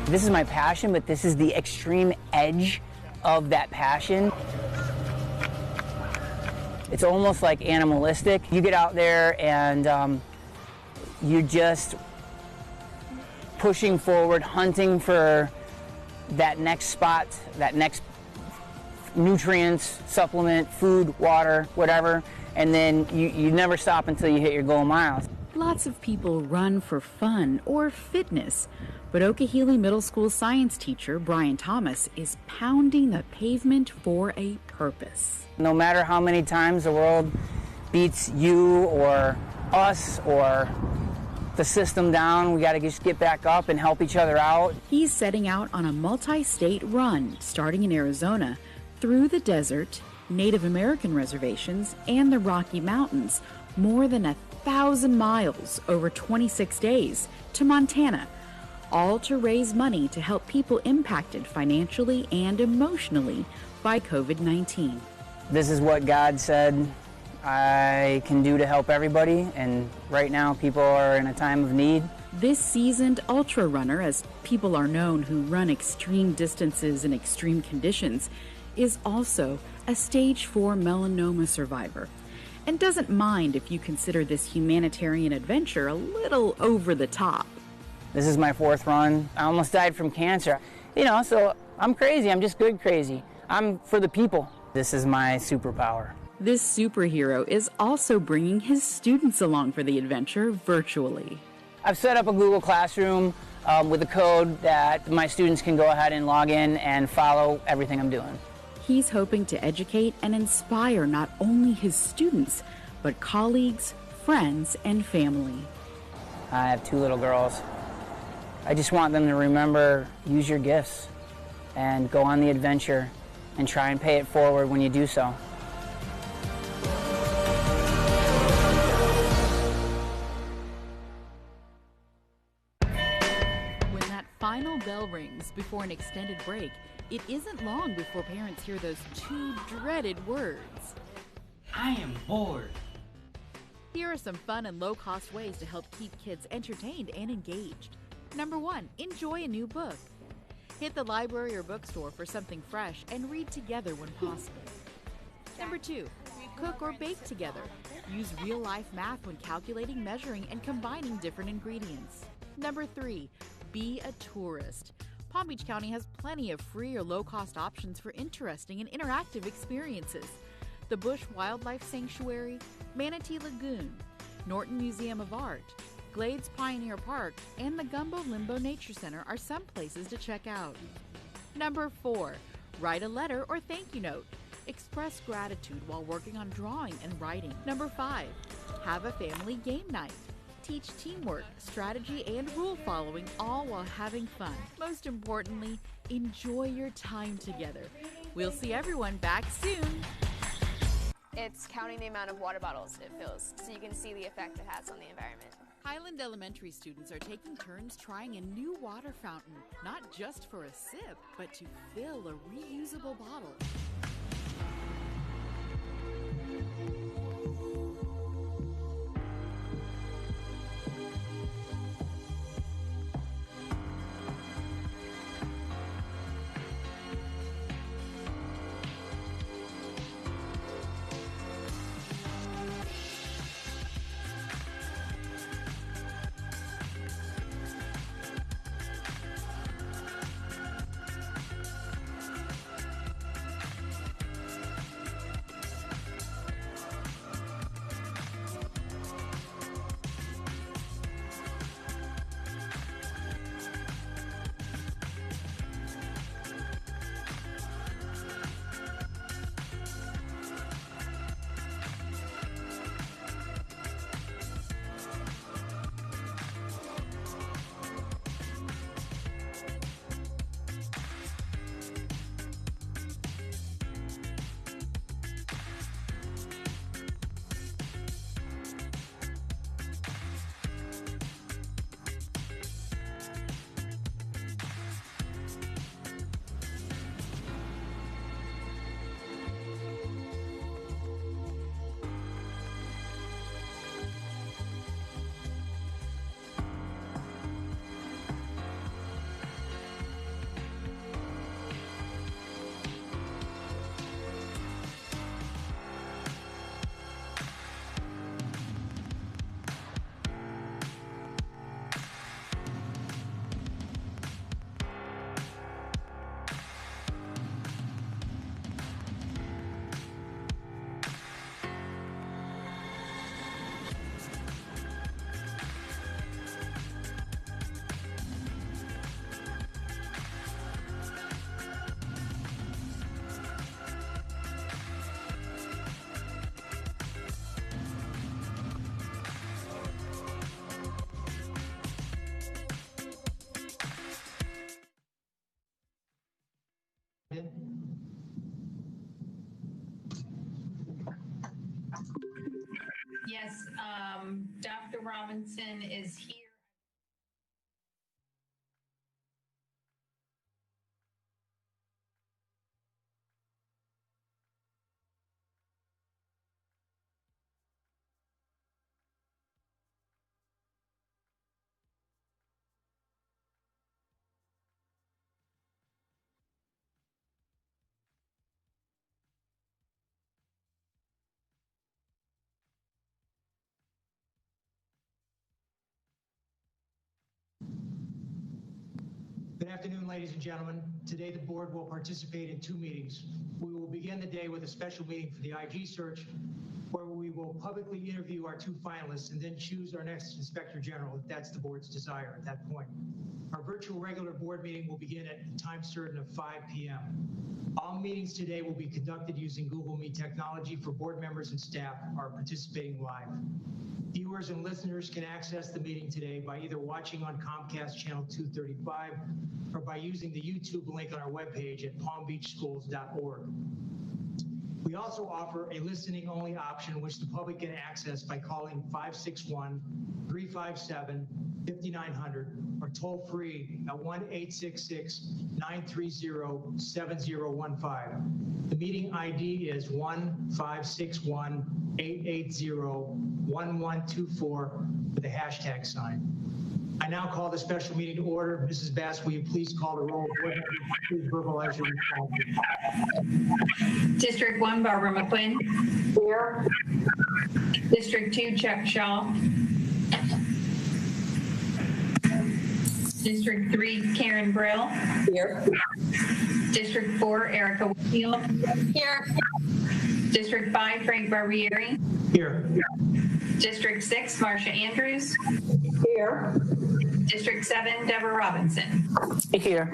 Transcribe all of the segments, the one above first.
This is my passion, but this is the extreme edge of that passion. It's almost like animalistic. You get out there and you're just pushing forward, hunting for that next spot, that next nutrients, supplement, food, water, whatever, and then you never stop until you hit your goal miles. Lots of people run for fun or fitness, but Okehele Middle School science teacher Brian Thomas is pounding the pavement for a purpose. No matter how many times the world beats you or us or the system down, we got to just get back up and help each other out. He's setting out on a multi-state run, starting in Arizona, through the desert, Native American reservations, and the Rocky Mountains, more than 1,000 miles over 26 days, to Montana, all to raise money to help people impacted financially and emotionally by COVID-19. This is what God said I can do to help everybody, and right now people are in a time of need. This seasoned ultra runner, as people are known who run extreme distances in extreme conditions, is also a stage 4 melanoma survivor, and doesn't mind if you consider this humanitarian adventure a little over the top. This is my 4th run. I almost died from cancer. You know, so I'm crazy. I'm just good crazy. I'm for the people. This is my superpower. This superhero is also bringing his students along for the adventure virtually. I've set up a Google Classroom with a code that my students can go ahead and log in and follow everything I'm doing. He's hoping to educate and inspire not only his students, but colleagues, friends, and family. I have 2 little girls. I just want them to remember, use your gifts and go on the adventure and try and pay it forward when you do so. When that final bell rings before an extended break, it isn't long before parents hear those 2 dreaded words. I am bored. Here are some fun and low-cost ways to help keep kids entertained and engaged. Number 1, enjoy a new book. Hit the library or bookstore for something fresh and read together when possible. Number 2, cook or bake together. Use real-life math when calculating, measuring, and combining different ingredients. Number 3, be a tourist. Palm Beach County has plenty of free or low-cost options for interesting and interactive experiences. The Bush Wildlife Sanctuary, Manatee Lagoon, Norton Museum of Art, Glades Pioneer Park, and the Gumbo Limbo Nature Center are some places to check out. Number 4, write a letter or thank you note. Express gratitude while working on drawing and writing. Number 5, have a family game night. Teach teamwork, strategy, and rule following, all while having fun. Most importantly, enjoy your time together. We'll see everyone back soon. It's counting the amount of water bottles it fills, so you can see the effect it has on the environment. Highland Elementary students are taking turns trying a new water fountain, not just for a sip, but to fill a reusable bottle. in? Yes, Dr. Robinson is here. Good afternoon, ladies and gentlemen. Today, the board will participate in two meetings. We will begin the day with a special meeting for the IG search, where we will publicly interview our two finalists and then choose our next inspector general, if that's the board's desire at that point. Our virtual regular board meeting will begin at a time certain of 5 p.m. All meetings today will be conducted using Google Meet technology. For board members and staff are participating live. Viewers and listeners can access the meeting today by either watching on Comcast channel 235 or by using the YouTube link on our webpage at palmbeachschools.org. We also offer a listening-only option, which the public can access by calling 561-357-5900 or toll-free at 1-866-930-7015. The meeting ID is 1-561-880-1124 with a hashtag sign. I now call the special meeting to order. Mrs. Bass, will you please call the roll? Please verbalize your response. District 1, Barbara McQuinn. Here. District 2, Chuck Shaw. District 3, Karen BRILL. Here. District 4, Erica Whitfield. Here. District 5, Frank Barbieri. Here. District 6, Marcia Andrews. Here. District 7, Deborah Robinson. Here.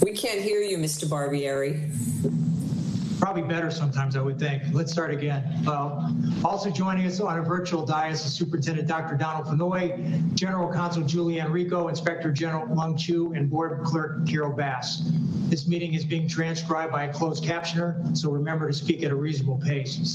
We can't hear you, Mr. Barbieri. Probably better sometimes, I would think. Let's start again. Also joining us on a virtual dais is Superintendent Dr. Donald Fenoy, General Counsel Julianne Rico, Inspector General Lung Chu, and Board Clerk Carol Bass. This meeting is being transcribed by a closed captioner, so remember to speak at a reasonable pace.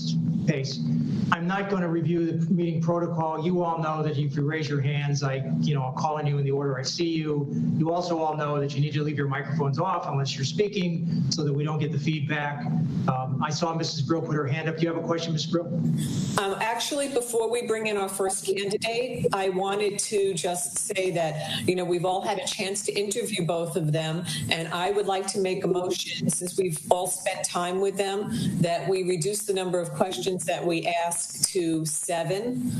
I'm not going to review the meeting protocol. You all know that if you raise your hands, I'll call on you in the order I see you. You also all know that you need to leave your microphones off unless you're speaking so that we don't get the feedback. I saw Mrs. Brill put her hand up. Do you have a question, Ms. Brill? Actually, before we bring in our first candidate, I wanted to just say that, we've all had a chance to interview both of them, and I would like to make a motion, since we've all spent time with them, that we reduce the number of questions that we ask to 7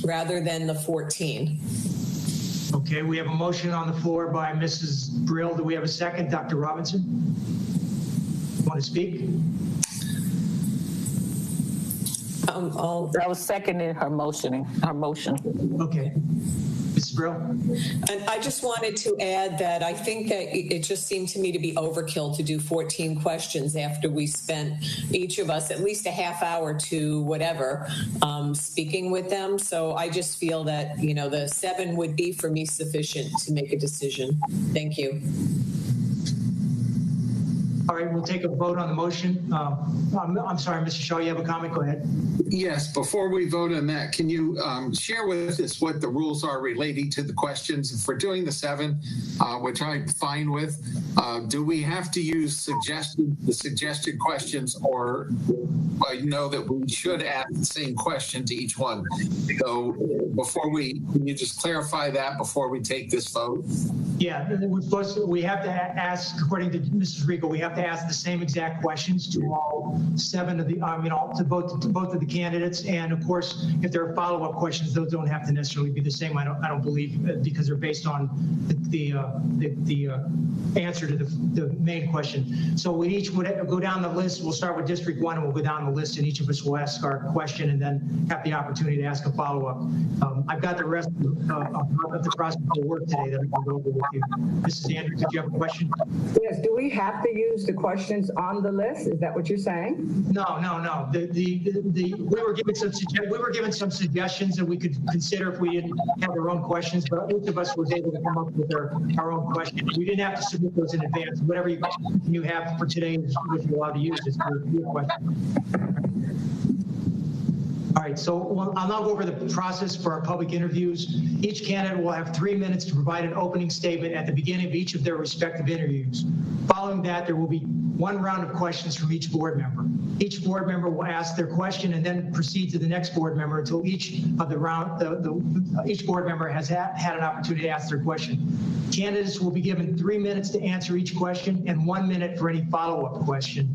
rather than the 14. Okay, we have a motion on the floor by Mrs. Brill. Do we have a second? Dr. Robinson? Want to speak? I was seconding her motion. Okay. Mrs. Brill? And I just wanted to add that I think that it just seemed to me to be overkill to do 14 questions after we spent, each of us, at least a half hour to whatever, speaking with them. So I just feel that, the 7 would be for me sufficient to make a decision. Thank you. All right, we'll take a vote on the motion. I'm sorry, Mr. Shaw, you have a comment? Go ahead. Yes, before we vote on that, can you share with us what the rules are relating to the questions? If we're doing the 7, which I'm fine with, do we have to use suggested questions, or know that we should ask the same question to each one? So can you just clarify that before we take this vote? Yeah, we have to ask, according to Mrs. Rico, we have to ask the same exact questions to all 7 of the, to both of the candidates. And of course, if there are follow-up questions, those don't have to necessarily be the same. I don't believe, because they're based on the answer to the main question. So we each would go down the list. We'll start with District 1 and we'll go down the list, and each of us will ask our question and then have the opportunity to ask a follow-up. I've got the rest of the process of work today that I can go over with you. Mrs. Andrews, did you have a question? Yes, do we have to use list of questions on the list? Is that what you're saying? No. We were given some suggestions that we could consider if we didn't have our own questions, but each of us was able to come up with our own questions. We didn't have to submit those in advance. Whatever you have for today is what you're allowed to use. It's your question. All right, so I'll now go over the process for our public interviews. Each candidate will have 3 minutes to provide an opening statement at the beginning of each of their respective interviews. Following that, there will be one round of questions from each board member. Each board member will ask their question and then proceed to the next board member until each of the round, each board member has had an opportunity to ask their question. Candidates will be given 3 minutes to answer each question and 1 minute for any follow-up question.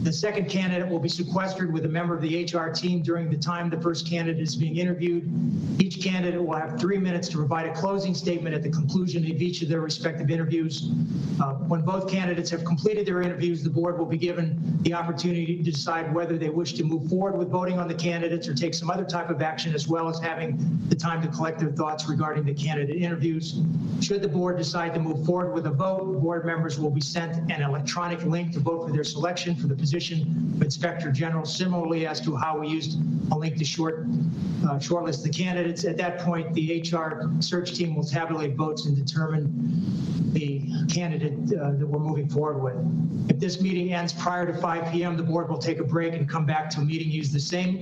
The second candidate will be sequestered with a member of the HR team during the time the first candidate is being interviewed. Each candidate will have 3 minutes to provide a closing statement at the conclusion of each of their respective interviews. When both candidates have completed their interviews, the board will be given the opportunity to decide whether they wish to move forward with voting on the candidates or take some other type of action, as well as having the time to collect their thoughts regarding the candidate interviews. Should the board decide to move forward with a vote, board members will be sent an electronic link to vote for their selection for the position of Inspector General, similarly as to how we used a link to shortlist the candidates. At that point, the HR search team will tabulate votes and determine the candidate that we're moving forward with. If this meeting ends prior to 5 p.m., the board will take a break and come back to a meeting.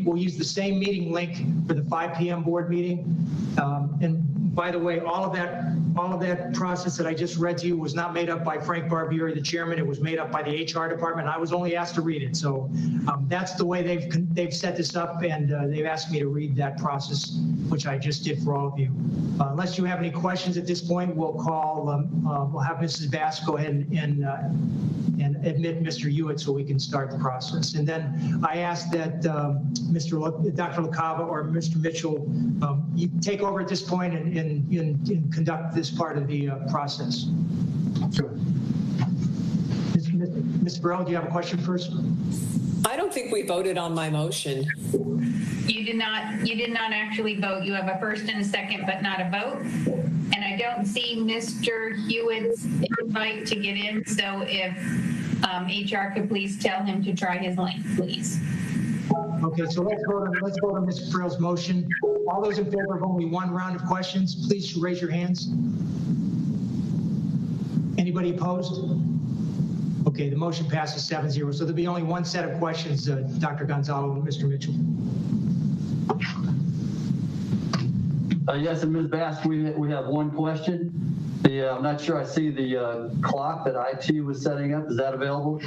We'll use the same meeting link for the 5 p.m. board meeting. And by the way, all of that process that I just read to you was not made up by Frank Barbieri, the chairman. It was made up by the HR department. I was only asked to read it. So that's the way they've set this up, and they've asked me to read that process, which I just did for all of you. Unless you have any questions at this point, we'll have Mrs. Bass go ahead and admit Mr. Hewitt so we can start the process. And then I ask that Dr. LaCava or Mr. Mitchell, you take over at this point and conduct this part of the process. Sure. Ms. BRILL, do you have a question first? I don't think we voted on my motion. You did not actually vote. You have a first and a second, but not a vote. And I don't see Mr. Hewitt's invite to get in. So if HR could please tell him to try his link, please. Okay, so let's vote on Ms. BRILL's motion. All those in favor of only one round of questions, please raise your hands. Anybody opposed? Okay, the motion passes 7-0. So there'll be only one set of questions, Dr. Gonzalo and Mr. Mitchell. Yes, and Ms. Bass, we have one question. I'm not sure I see the clock that IT was setting up. Is that available?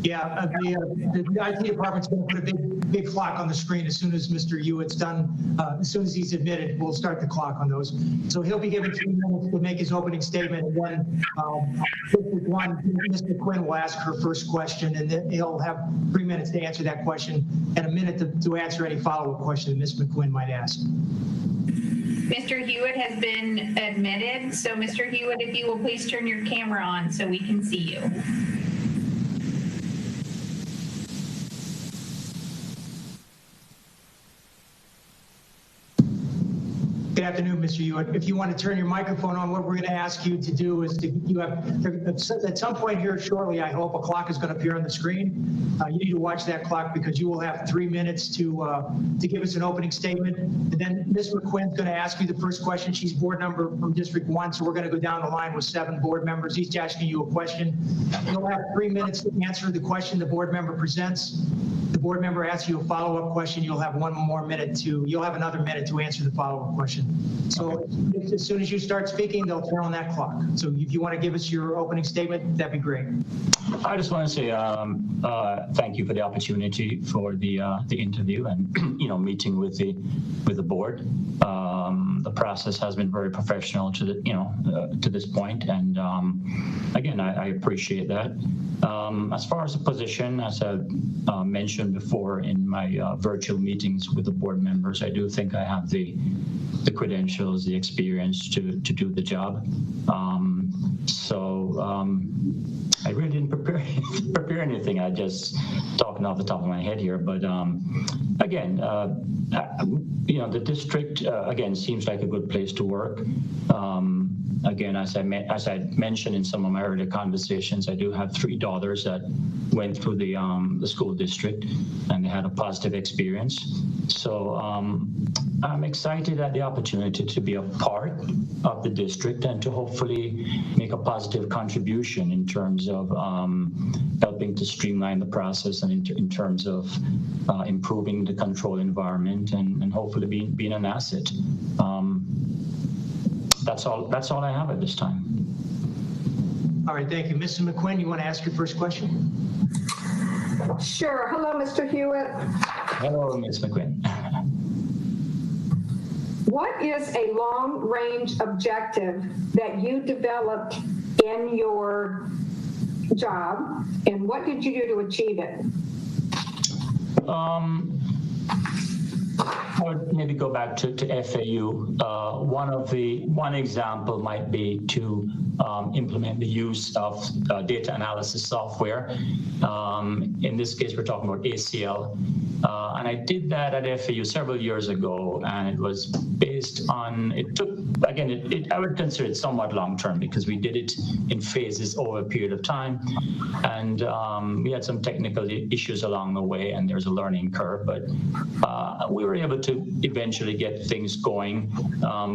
Yeah, the IT department's going to put a big clock on the screen as soon as Mr. Hewitt's done. As soon as he's admitted, we'll start the clock on those. So he'll be given 2 minutes to make his opening statement. And then Mr. Quinn will ask her first question, and then he'll have 3 minutes to answer that question and a minute to answer any follow-up question that Ms. McQuinn might ask. Mr. Hewitt has been admitted. So Mr. Hewitt, if you will please turn your camera on so we can see you. Good afternoon, Mr. Hewitt. If you want to turn your microphone on, what we're going to ask you to do is at some point here shortly, I hope a clock is going to appear on the screen. You need to watch that clock because you will have 3 minutes to give us an opening statement. And then Ms. McQuinn's going to ask you the first question. She's board member from District 1, so we're going to go down the line with 7 board members, each asking you a question. You'll have 3 minutes to answer the question the board member presents. The board member asks you a follow-up question. You'll have you'll have another minute to answer the follow-up question. So as soon as you start speaking, they'll turn on that clock. So if you want to give us your opening statement, that'd be great. I just want to say thank you for the opportunity for the interview and meeting with the board. The process has been very professional to this point, and again, I appreciate that. As far as the position, as I mentioned before in my virtual meetings with the board members, I do think I have the credentials, the experience to do the job. So I really didn't prepare anything. I just talking off the top of my head here. But again, the district again seems like a good place to work. Again, as I mentioned in some of my earlier conversations, I do have 3 daughters that went through the school district, and they had a positive experience. So I'm excited at the opportunity to be a part of the district and to hopefully make a positive contribution in terms of helping to streamline the process and in terms of improving the control environment and hopefully being an asset. That's all I have at this time. All right, thank you. Mrs. McQuinn, you want to ask your first question? Sure. Hello, Mr. Hewitt. Hello, Ms. McQuinn. What is a long-range objective that you developed in your job, and what did you do to achieve it? I would maybe go back to FAU. One example might be to implement the use of data analysis software. In this case, we're talking about ACL. And I did that at FAU several years ago, and it was based on, it took, again, I would consider it somewhat long-term because we did it in phases over a period of time. And we had some technical issues along the way, and there's a learning curve, but we were able to eventually get things going.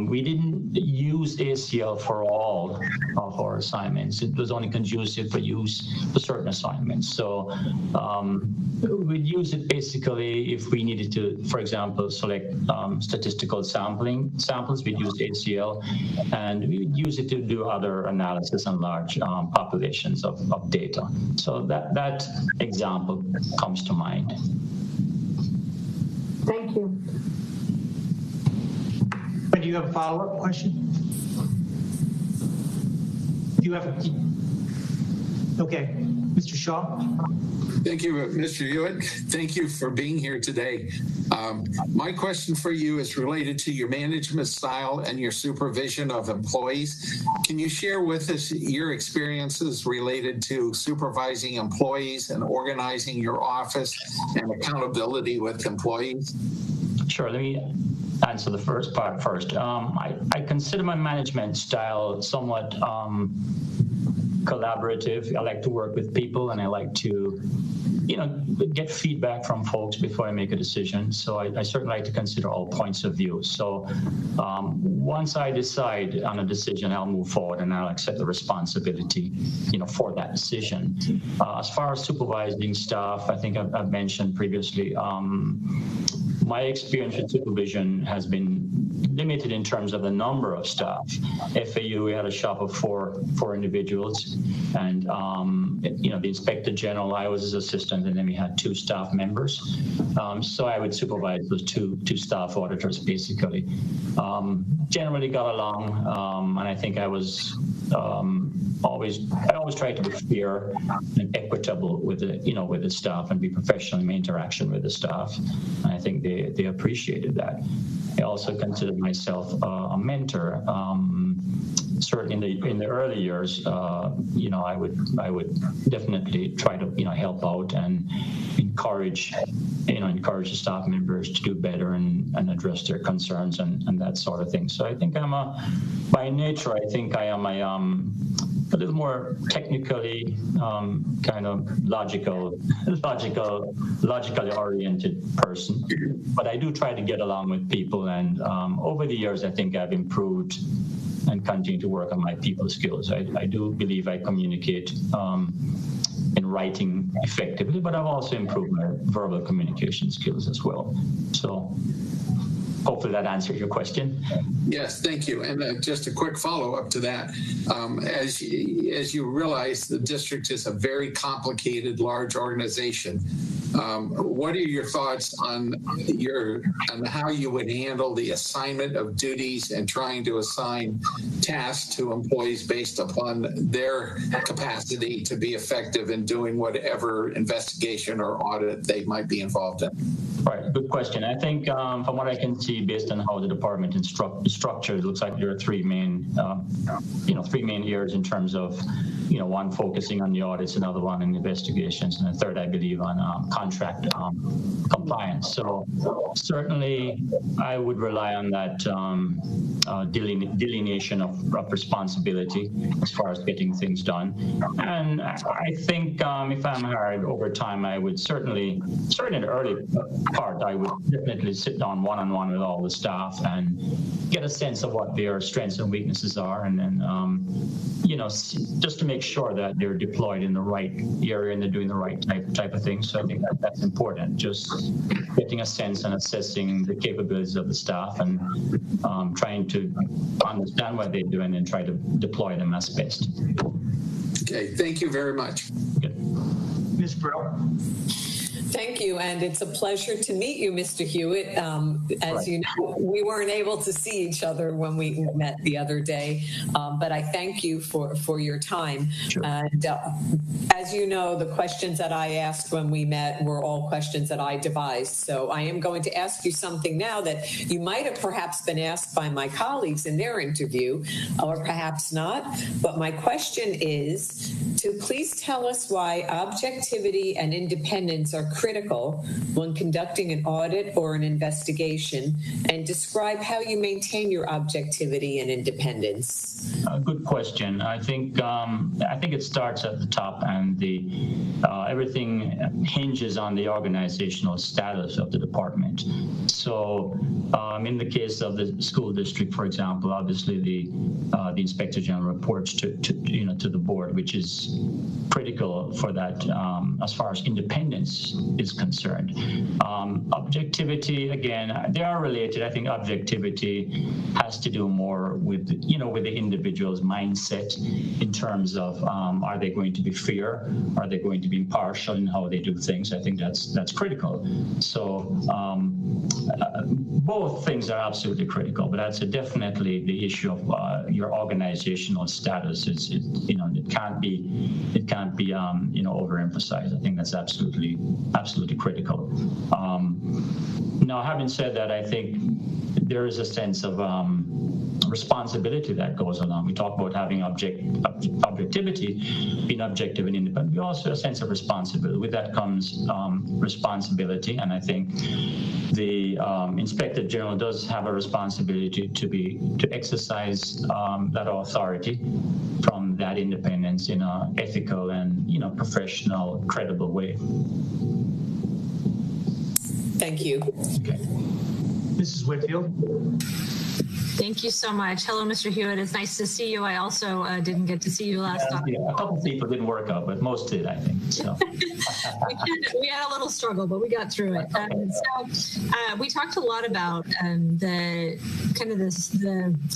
We didn't use ACL for all of our assignments. It was only conducive for use for certain assignments. So we'd use it basically if we needed to, for example, select statistical samples, we'd use ACL, and we would use it to do other analysis on large populations of data. So that example comes to mind. Thank you. Do you have a follow-up question? Do you have okay, Mr. Shaw? Thank you, Mr. Hewitt. Thank you for being here today. My question for you is related to your management style and your supervision of employees. Can you share with us your experiences related to supervising employees and organizing your office and accountability with employees? Sure. Let me answer the first part first. I consider my management style somewhat collaborative. I like to work with people, and I like to, get feedback from folks before I make a decision. So I certainly like to consider all points of view. So once I decide on a decision, I'll move forward and I'll accept the responsibility, for that decision. As far as supervising staff, I think I've mentioned previously, my experience with supervision has been limited in terms of the number of staff. FAU, we had a shop of four individuals, and the Inspector General, I was his assistant, and then we had 2 staff members. So I would supervise those two staff auditors, basically. Generally got along, and I think I was always tried to be fair and equitable with the staff and be professional in my interaction with the staff. And I think they appreciated that. I also considered myself a mentor. Certainly in the early years, I would definitely try to help out and encourage the staff members to do better and address their concerns and that sort of thing. So I think by nature, I think I am a little more technically kind of logically oriented person, but I do try to get along with people. And over the years, I think I've improved and continue to work on my people skills. I do believe I communicate in writing effectively, but I've also improved my verbal communication skills as well. So hopefully that answered your question. Yes, thank you. And just a quick follow-up to that. As you realize, the district is a very complicated, large organization. What are your thoughts on how you would handle the assignment of duties and trying to assign tasks to employees based upon their capacity to be effective in doing whatever investigation or audit they might be involved in? Right, good question. I think from what I can see, based on how the department is structured, it looks like there are three main areas in terms of, one focusing on the audits, another one in investigations, and a third, I believe, on contract compliance. So certainly, I would rely on that delineation of responsibility as far as getting things done. And I think if I'm hired over time, I would certainly in the early part, I would definitely sit down one-on-one with all the staff and get a sense of what their strengths and weaknesses are, and then just to make sure that they're deployed in the right area and they're doing the right type of thing. So I think that's important, just getting a sense and assessing the capabilities of the staff and trying to understand what they're doing and try to deploy them as best. Okay, thank you very much. Good. Ms. BRILL. Thank you, and it's a pleasure to meet you, Mr. Hewitt. As you know, we weren't able to see each other when we met the other day, but I thank you for your time. Sure. And as you know, the questions that I asked when we met were all questions that I devised. So I am going to ask you something now that you might have perhaps been asked by my colleagues in their interview, or perhaps not. But my question is to please tell us why objectivity and independence are critical when conducting an audit or an investigation, and describe how you maintain your objectivity and independence. Good question. I think it starts at the top, and everything hinges on the organizational status of the department. So, in the case of the school district, for example, obviously the Inspector General reports to the board, which is critical for that as far as independence is concerned. Objectivity, again, they are related. I think objectivity has to do more with the individual's mindset in terms of are they going to be fair? Are they going to be impartial in how they do things? I think that's critical. So both things are absolutely critical, but that's definitely the issue of your organizational status. It can't be overemphasized. I think that's absolutely critical. Now, having said that, I think there is a sense of responsibility that goes along. We talk about having objectivity, being objective and independent. We also have a sense of responsibility. With that comes responsibility, and I think the Inspector General does have a responsibility to exercise that authority from that independence in an ethical and professional, credible way. Thank you. Okay. Mrs. Whitfield. Thank you so much. Hello, Mr. Hewitt. It's nice to see you. I also didn't get to see you last time. Yeah, a couple of people didn't work out, but most did, I think. So. we had a little struggle, but we got through it. We talked a lot about the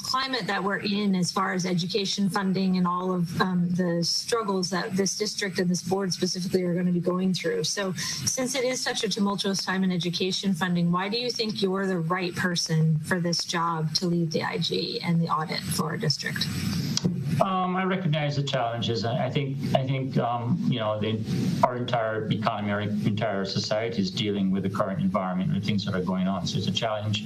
climate that we're in as far as education funding and all of the struggles that this district and this board specifically are going to be going through. So since it is such a tumultuous time in education funding, why do you think you're the right person for this job to lead the IG and the audit for our district? I recognize the challenges. I think our entire economy, our entire society is dealing with the current environment and things that are going on. So it's a challenge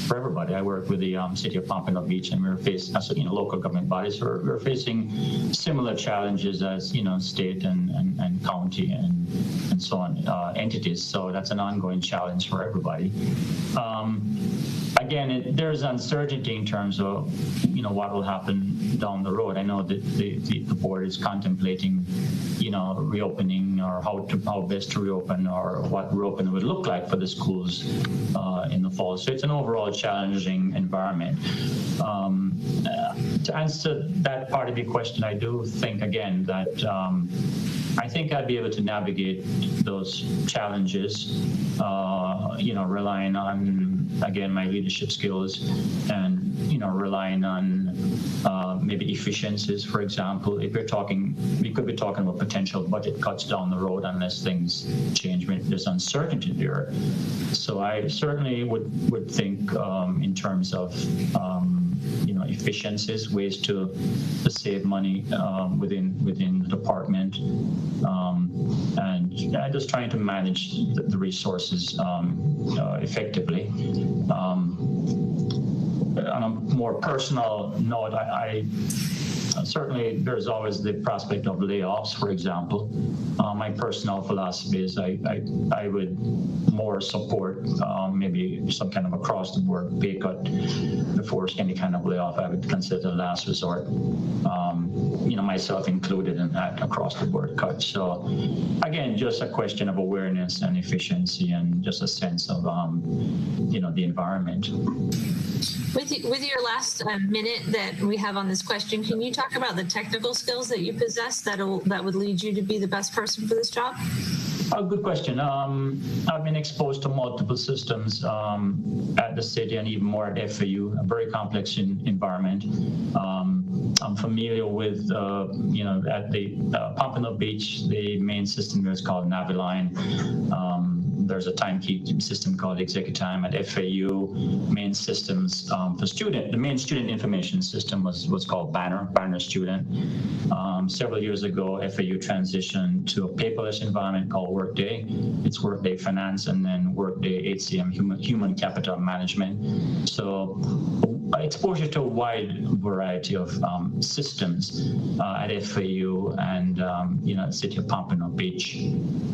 for everybody. I work with the city of Pompano Beach, and we're facing, local government bodies. We're facing similar challenges as state and county and so on entities. So that's an ongoing challenge for everybody. Again, there's uncertainty in terms of what will happen down the road. I know that the board is contemplating reopening, or how best to reopen, or what reopening would look like for the schools in the fall. So it's an overall challenging environment. To answer that part of your question, I do think again that I think I'd be able to navigate those challenges, relying on, again, my leadership skills and, relying on maybe efficiencies, for example. If we could be talking about potential budget cuts down the road unless things change. There's uncertainty there. So I certainly would think in terms of efficiencies, ways to save money within the department, and just trying to manage the resources effectively. On a more personal note, I certainly there's always the prospect of layoffs, for example. My personal philosophy is I would more support maybe some kind of across-the-board pay cut before any kind of layoff. I would consider the last resort, myself included in that across-the-board cut. So again, just a question of awareness and efficiency and just a sense of, the environment. With your last minute that we have on this question, can you talk about the technical skills that you possess that would lead you to be the best person for this job? Oh, good question. I've been exposed to multiple systems at the city and even more at FAU, a very complex environment. I'm familiar with, at the Pompano Beach, the main system there is called Naviline. There's a timekeeping system called ExecuTime at FAU. Main systems the main student information system was called Banner Student. Several years ago, FAU transitioned to a paperless environment called Workday. It's Workday Finance and then Workday HCM, Human Capital Management. So exposure to a wide variety of systems at FAU and the city of Pompano Beach.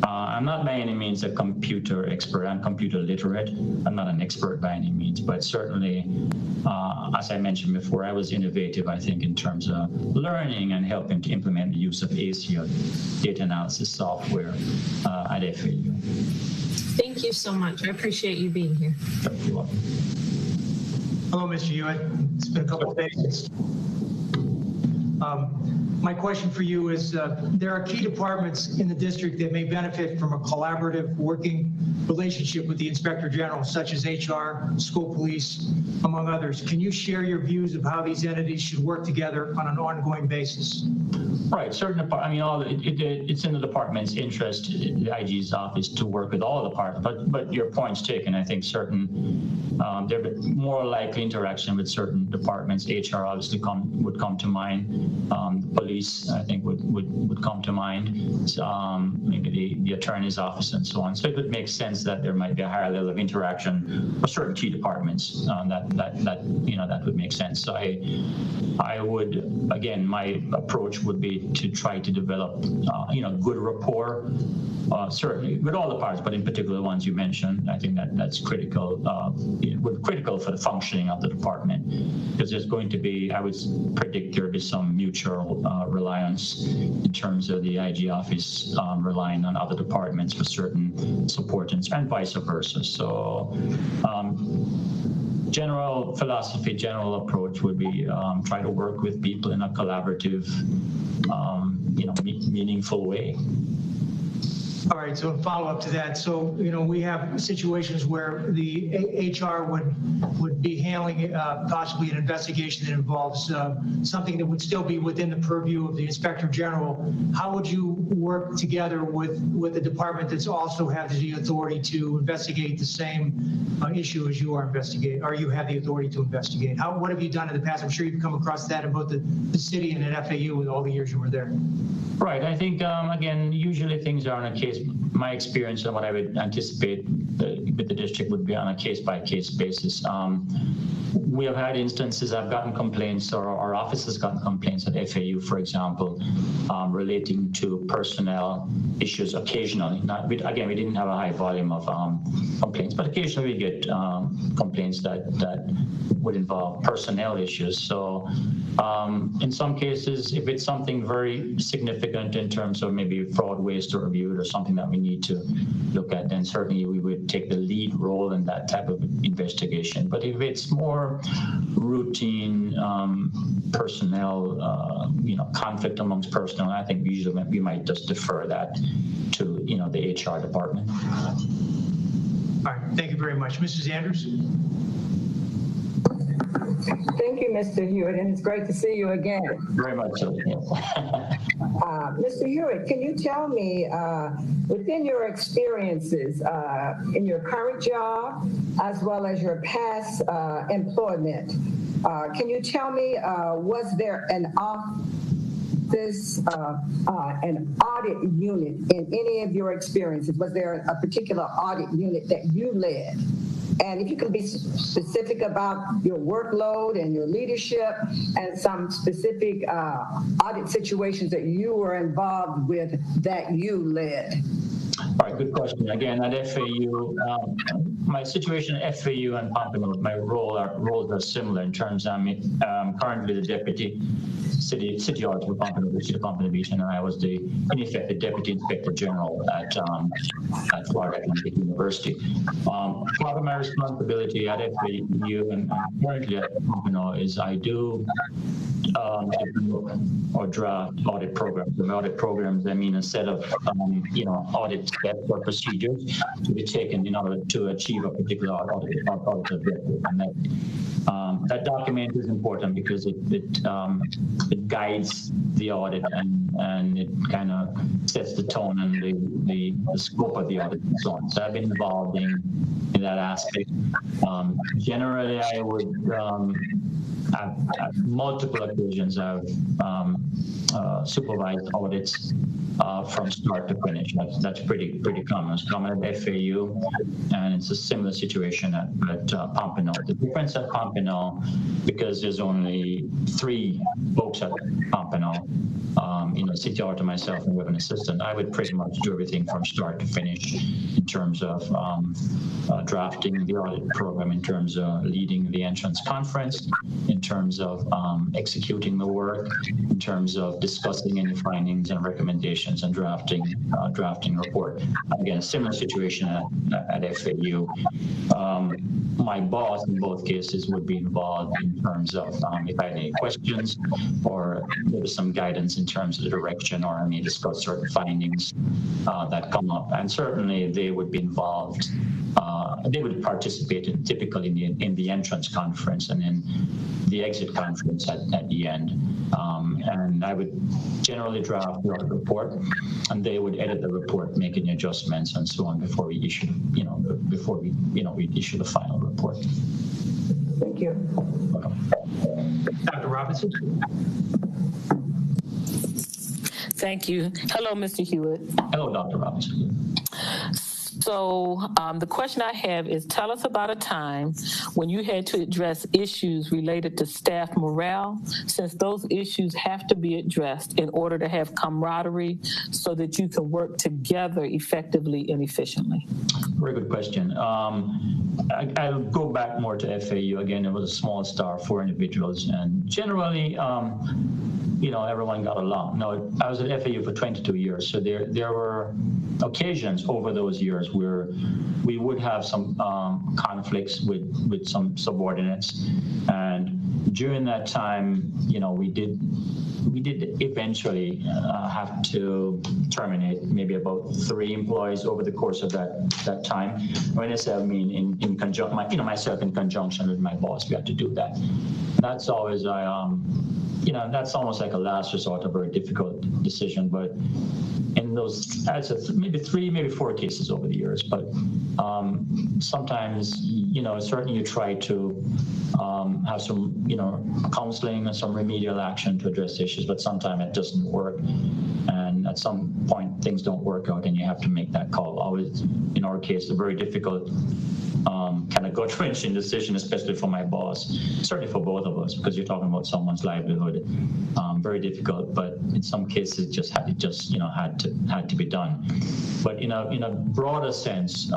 I'm not by any means a computer expert. I'm computer literate. I'm not an expert by any means, but certainly, as I mentioned before, I was innovative, I think, in terms of learning and helping to implement the use of ACIA data analysis software at FAU. Thank you so much. I appreciate you being here. You're welcome. Hello, Mr. Hewitt. It's been a couple of days. My question for you is, there are key departments in the district that may benefit from a collaborative working relationship with the Inspector General, such as HR, school police, among others. Can you share your views of how these entities should work together on an ongoing basis? Right, it's in the department's interest, the IG's office, to work with all the departments. But your point's taken. I think there would more likely interaction with certain departments. HR obviously would come to mind. Police, I think, would come to mind. Maybe the attorney's office and so on. So it would make sense that there might be a higher level of interaction for certain key departments. That would make sense. So I would, again, my approach would be to try to develop, good rapport, certainly with all the parts, but in particular the ones you mentioned. I think that's critical. Critical for the functioning of the department, because there's going to be, I would predict there will be some mutual reliance in terms of the IG office relying on other departments for certain support and vice versa. So general philosophy, general approach would be try to work with people in a collaborative, meaningful way. All right, so in follow-up to that, so, we have situations where the HR would be handling possibly an investigation that involves something that would still be within the purview of the Inspector General. How would you work together with a department that's also has the authority to investigate the same issue as you are investigating, or you have the authority to investigate? What have you done in the past? I'm sure you've come across that in both the city and at FAU with all the years you were there. Right, I think, again, usually things are on a case. My experience and what I would anticipate with the district would be on a case-by-case basis. We have had instances, I've gotten complaints, or our office has gotten complaints at FAU, for example, relating to personnel issues occasionally. We didn't have a high volume of complaints, but occasionally we get complaints that would involve personnel issues. So in some cases, if it's something very significant in terms of maybe fraud, waste, or abuse, or something that we need to look at, then certainly we would take the lead role in that type of investigation. But if it's more routine personnel, conflict amongst personnel, I think usually we might just defer that to, the HR department. All right, thank you very much. Mrs. Andrews? Thank you, Mr. Hewitt, and it's great to see you again. Very much so. Mr. Hewitt, can you tell me, within your experiences in your current job as well as your past employment, can you tell me, was there an this an audit unit in any of your experiences? Was there a particular audit unit that you led? And if you could be specific about your workload and your leadership and some specific audit situations that you were involved with that you led. All right, good question. Again, at FAU, my situation at FAU and Pompano, my roles are similar in terms I'm currently the deputy city auditor of Pompano Beach, and I was in effect, the deputy inspector general at Florida Atlantic University. Part of my responsibility at FAU and currently at Pompano is I do or draft audit programs. By audit programs, I mean a set of audit steps or procedures to be taken in order to achieve a particular audit objective. And that document is important because it guides the audit and it kind of sets the tone and the scope of the audit and so on. So I've been involved in that aspect. Generally, I would at multiple occasions I've supervised audits from start to finish. That's pretty common. It's common at FAU, and it's a similar situation at Pompano. The difference at Pompano, because there's only 3 folks at Pompano, city auditor, myself, and we have an assistant, I would pretty much do everything from start to finish in terms of drafting the audit program, in terms of leading the entrance conference, in terms of executing the work, in terms of discussing any findings and recommendations and drafting report. Again, a similar situation at FAU. My boss in both cases would be involved in terms of if I had any questions or there was some guidance in terms of the direction, or I may discuss certain findings that come up. And certainly they would be involved. They would participate typically in the entrance conference and in the exit conference at the end. And I would generally draft the audit report, and they would edit the report, making adjustments and so on before we issue, we issue the final report. Thank you. Welcome. Dr. Robinson. Thank you. Hello, Mr. Hewitt. Hello, Dr. Robinson. So the question I have is, tell us about a time when you had to address issues related to staff morale, since those issues have to be addressed in order to have camaraderie so that you can work together effectively and efficiently. Very good question. I'll go back more to FAU. Again, it was a small star, 4 individuals, and generally, everyone got along. No, I was at FAU for 22 years, so there were occasions over those years where we would have some conflicts with some subordinates, and during that time, we did eventually have to terminate maybe about 3 employees over the course of that time. When I say, I mean in conjunction, myself in conjunction with my boss, we had to do that. That's always that's almost like a last resort, a very difficult decision. But in those, I'd say maybe 3, maybe 4 cases over the years. But sometimes, certainly you try to have some, counseling and some remedial action to address issues, but sometimes it doesn't work. And at some point, things don't work out, and you have to make that call. Always, in our case, a very difficult kind of gut-wrenching decision, especially for my boss, certainly for both of us, because you're talking about someone's livelihood. Very difficult, but in some cases, it just had to be done. But in a broader sense,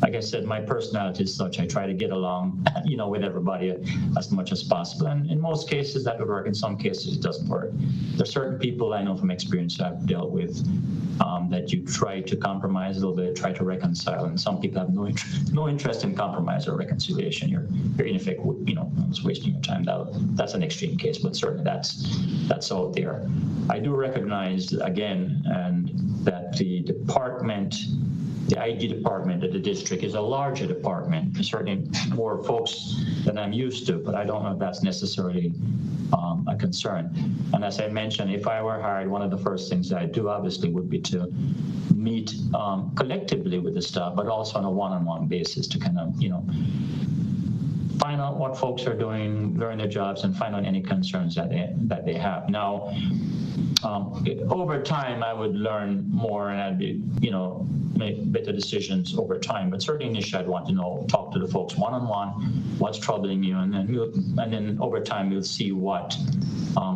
like I said, my personality is such, I try to get along, with everybody as much as possible. And in most cases that would work. In some cases it doesn't work. There's certain people I know from experience I've dealt with that you try to compromise a little bit, try to reconcile, and some people have no interest in compromise or reconciliation. You're in effect, almost wasting your time. That's an extreme case, but certainly that's out there. I do recognize again, and that the department, the IG department of the district is a larger department, certainly more folks than I'm used to, but I don't know if that's necessarily a concern. And as I mentioned, if I were hired, one of the first things that I do obviously would be to meet collectively with the staff, but also on a one-on-one basis to kind of, find out what folks are doing, learn their jobs, and find out any concerns that they have. Now, over time, I would learn more, and I'd be, make better decisions over time. But certainly initially, I'd want to talk to the folks one-on-one, what's troubling you, and then over time, we'll see what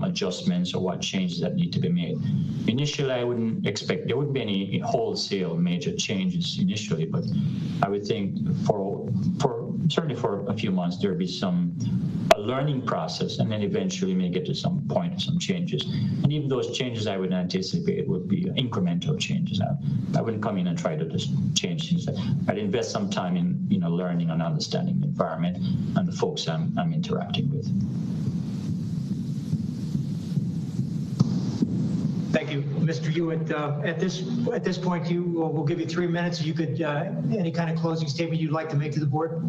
adjustments or what changes that need to be made. Initially, I wouldn't expect there wouldn't be any wholesale major changes initially, but I would think certainly for a few months there'd be a learning process, and then eventually may get to some point of some changes. And even those changes I would anticipate would be incremental changes. I wouldn't come in and try to just change things. I'd invest some time in learning and understanding the environment and the folks I'm interacting with. Thank you, Mr. Hewitt. At this point, we'll give you 3 minutes. You could any kind of closing statement you'd like to make to the board.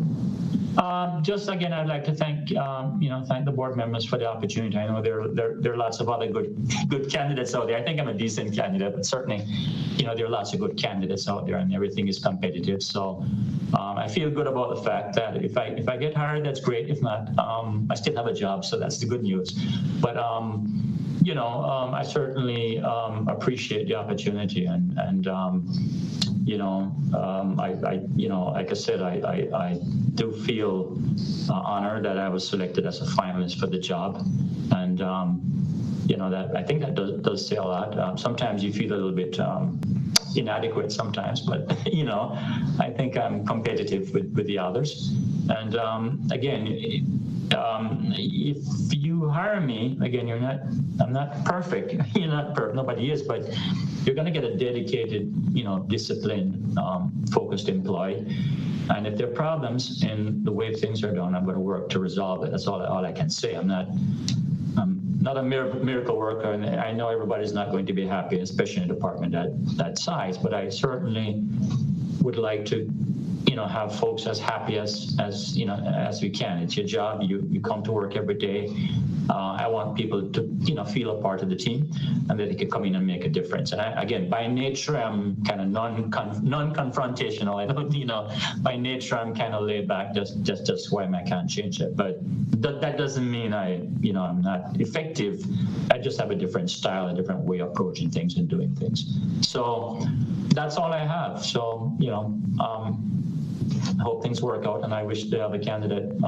Just again, I'd like to thank thank the board members for the opportunity. I know there are lots of other good candidates out there. I think I'm a decent candidate, but certainly, there are lots of good candidates out there, and everything is competitive. So I feel good about the fact that if I get hired, that's great. If not, I still have a job, so that's the good news. But I certainly appreciate the opportunity, and like I said, I do feel honored that I was selected as a finalist for the job, and that I think that does say a lot. Sometimes you feel a little bit inadequate sometimes, but I think I'm competitive with the others. And again, if you hire me, again, I'm not perfect. You're not perfect. Nobody is, but you're going to get a dedicated, disciplined, focused employee. And if there are problems in the way things are done, I'm going to work to resolve it. That's all I can say. I'm not a miracle worker, and I know everybody's not going to be happy, especially in a department that size. But I certainly would like to, have folks as happy as we can. It's your job. You come to work every day. I want people to, feel a part of the team, and that they can come in and make a difference. And again, by nature, I'm kind of non-confrontational. I don't, by nature, I'm kind of laid back. Just why I can't change it. But that doesn't mean I'm not effective. I just have a different style, a different way of approaching things and doing things. So that's all I have. So I hope things work out, and I wish the other candidate,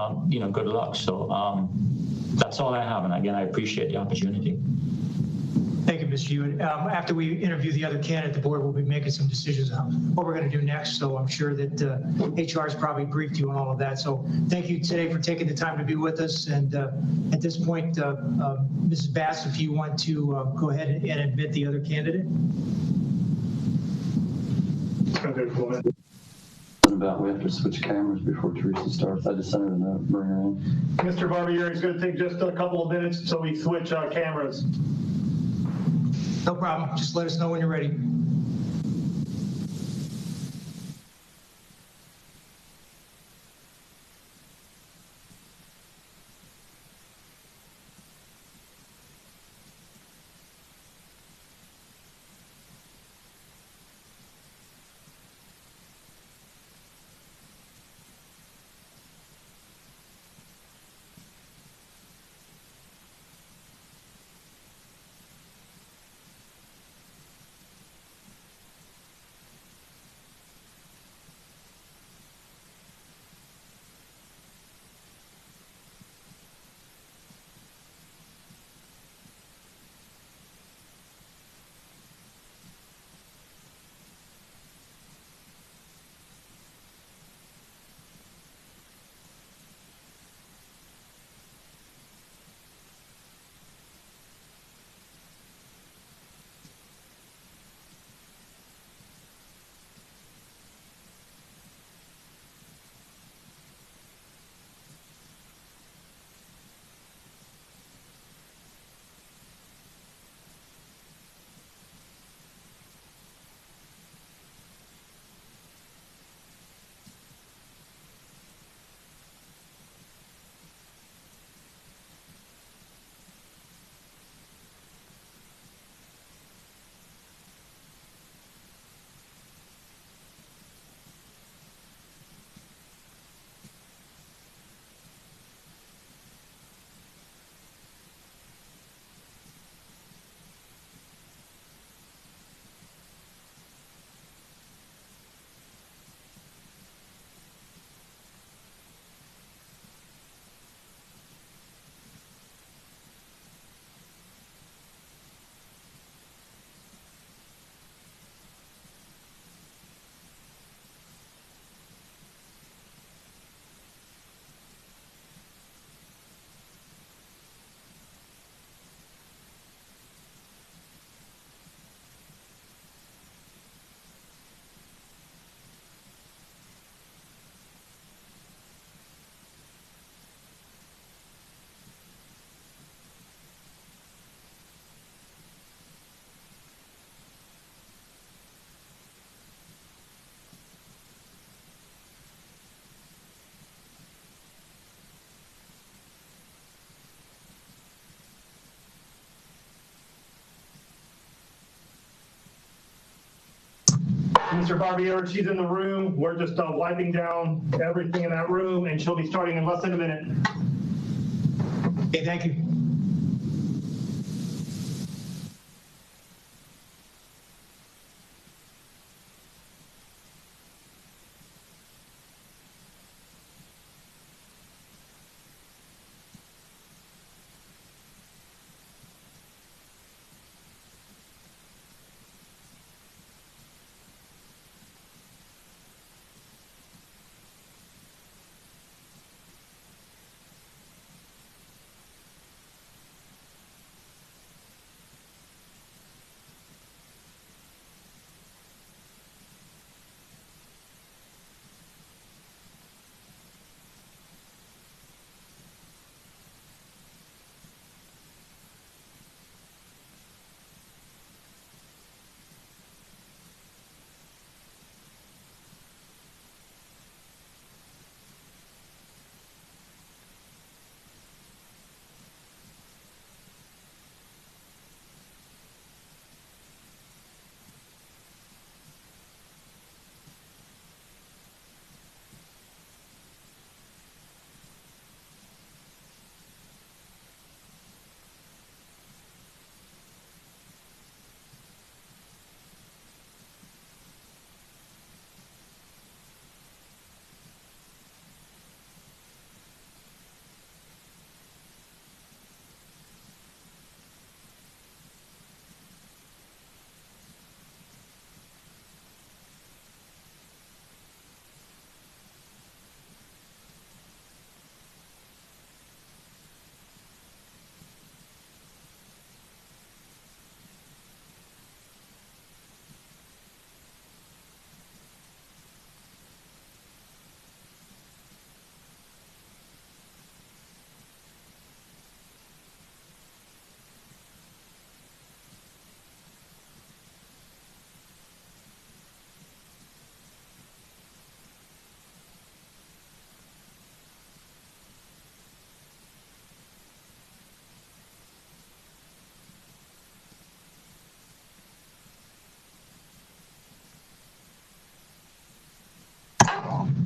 good luck. So that's all I have, and again, I appreciate the opportunity. Thank you, Mr. Hewitt. After we interview the other candidate, the board will be making some decisions on what we're going to do next. So I'm sure that HR has probably briefed you on all of that. So thank you today for taking the time to be with us. And at this point, Mrs. Bass, if you want to go ahead and admit the other candidate. About we have to switch cameras before Teresa starts. I just sent her a note, bring her in. Mr. Barbieri, it's going to take just a couple of minutes until we switch cameras. No problem. Just let us know when you're ready. Mr. Barbieri, she's in the room. We're just wiping down everything in that room, and she'll be starting in less than a minute. Okay, thank you.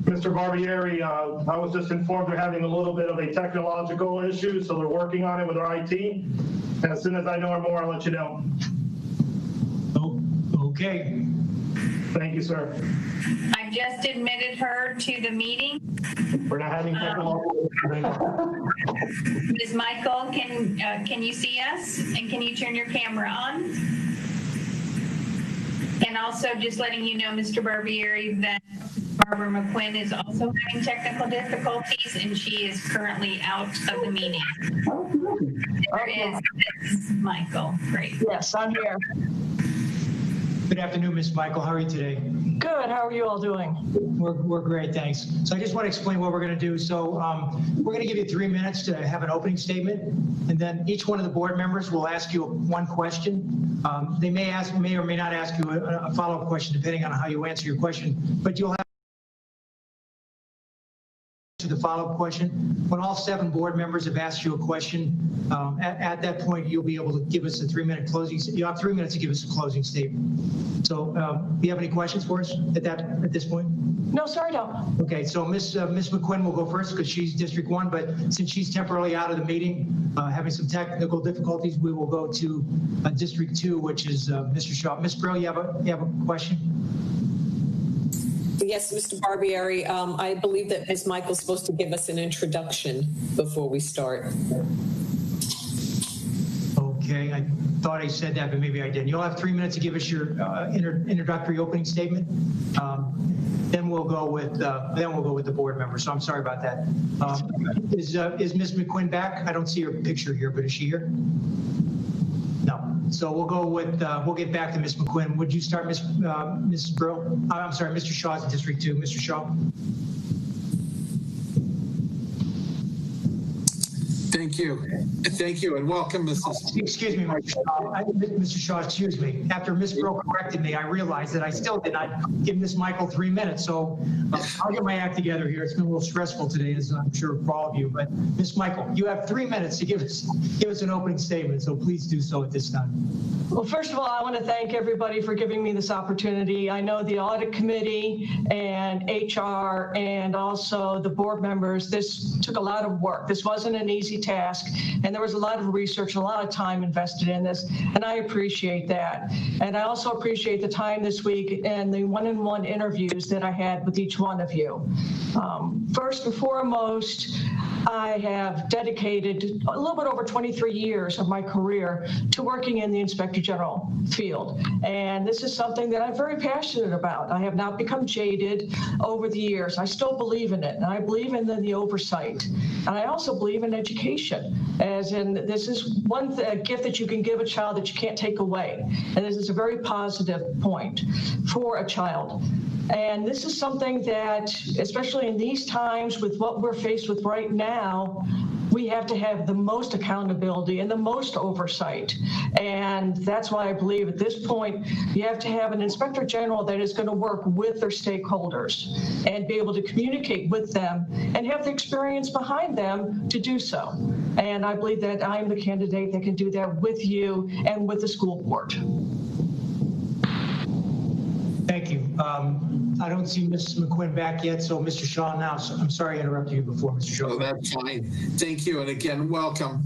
Mr. Barbieri, I was just informed they're having a little bit of a technological issue, so they're working on it with our IT. And as soon as I know more, I'll let you know. Oh, okay. Thank you, sir. I've just admitted her to the meeting. We're not having technological issues. Ms. Michael, can you see us? And can you turn your camera on? And also just letting you know, Mr. Barbieri, that Barbara McQuinn is also having technical difficulties, and she is currently out of the meeting. There is Ms. Michael. Great. Yes, I'm here. Good afternoon, Ms. Michael. How are you today? Good. How are you all doing? We're great, thanks. So I just want to explain what we're going to do. So we're going to give you 3 minutes to have an opening statement, and then each one of the board members will ask you one question. They may or may not ask you a follow-up question depending on how you answer your question, but you'll have to the follow-up question. When all 7 board members have asked you a question, at that point, you'll be able to give us a 3-minute closing. You have 3 minutes to give us a closing statement. So do you have any questions for us at this point? No, sorry, no. Okay, so Ms. McQuinn will go first because she's District 1, but since she's temporarily out of the meeting, having some technical difficulties, we will go to District 2, which is Mr. Shaw. Ms. Brill, you have a question? Yes, Mr. Barbieri, I believe that Ms. Michael's supposed to give us an introduction before we start. Okay, I thought I said that, but maybe I didn't. You'll have 3 minutes to give us your introductory opening statement. Then we'll go with the board members. So I'm sorry about that. Is Ms. McQuinn back? I don't see her picture here, but is she here? No. So we'll go with we'll get back to Ms. McQuinn. Would you start, Ms. Brill? I'm sorry, Mr. Shaw's in District 2. Mr. Shaw. Thank you. Thank you, and welcome, Mrs. Excuse me, Mr. Shaw, excuse me. After Ms. Brill corrected me, I realized that I still did not give Ms. Michael 3 minutes. So I'll get my act together here. It's been a little stressful today, as I'm sure for all of you. But Ms. Michael, you have 3 minutes to give us an opening statement. So please do so at this time. Well, first of all, I want to thank everybody for giving me this opportunity. I know the audit committee and HR and also the board members, this took a lot of work. This wasn't an easy task, and there was a lot of research and a lot of time invested in this, and I appreciate that. And I also appreciate the time this week and the one-on-one interviews that I had with each one of you. First and foremost, I have dedicated a little bit over 23 years of my career to working in the Inspector General field. And this is something that I'm very passionate about. I have not become jaded over the years. I still believe in it, and I believe in the oversight. And I also believe in education, as in this is one gift that you can give a child that you can't take away. And this is a very positive point for a child. And this is something that, especially in these times with what we're faced with right now, we have to have the most accountability and the most oversight. And that's why I believe at this point, you have to have an Inspector General that is going to work with their stakeholders and be able to communicate with them and have the experience behind them to do so. And I believe that I am the candidate that can do that with you and with the school board. Thank you. I don't see Mrs. McQuinn back yet, so Mr. Shaw now. So I'm sorry I interrupted you before, Mr. Shaw. Oh, that's fine. Thank you, and again, welcome.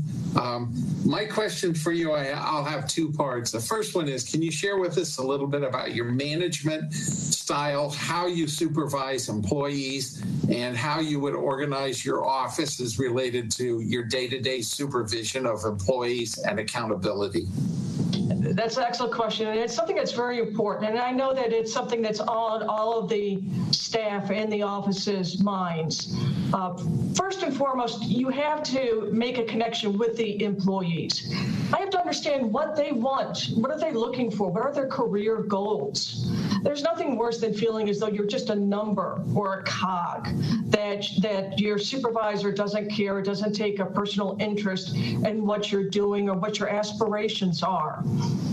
My question for you, I'll have 2 parts. The first one is, can you share with us a little bit about your management style, how you supervise employees, and how you would organize your offices related to your day-to-day supervision of employees and accountability? That's an excellent question, and it's something that's very important. And I know that it's something that's on all of the staff and the office's minds. First and foremost, you have to make a connection with the employees. I have to understand what they want. What are they looking for? What are their career goals? There's nothing worse than feeling as though you're just a number or a cog, that your supervisor doesn't care, or doesn't take a personal interest in what you're doing or what your aspirations are.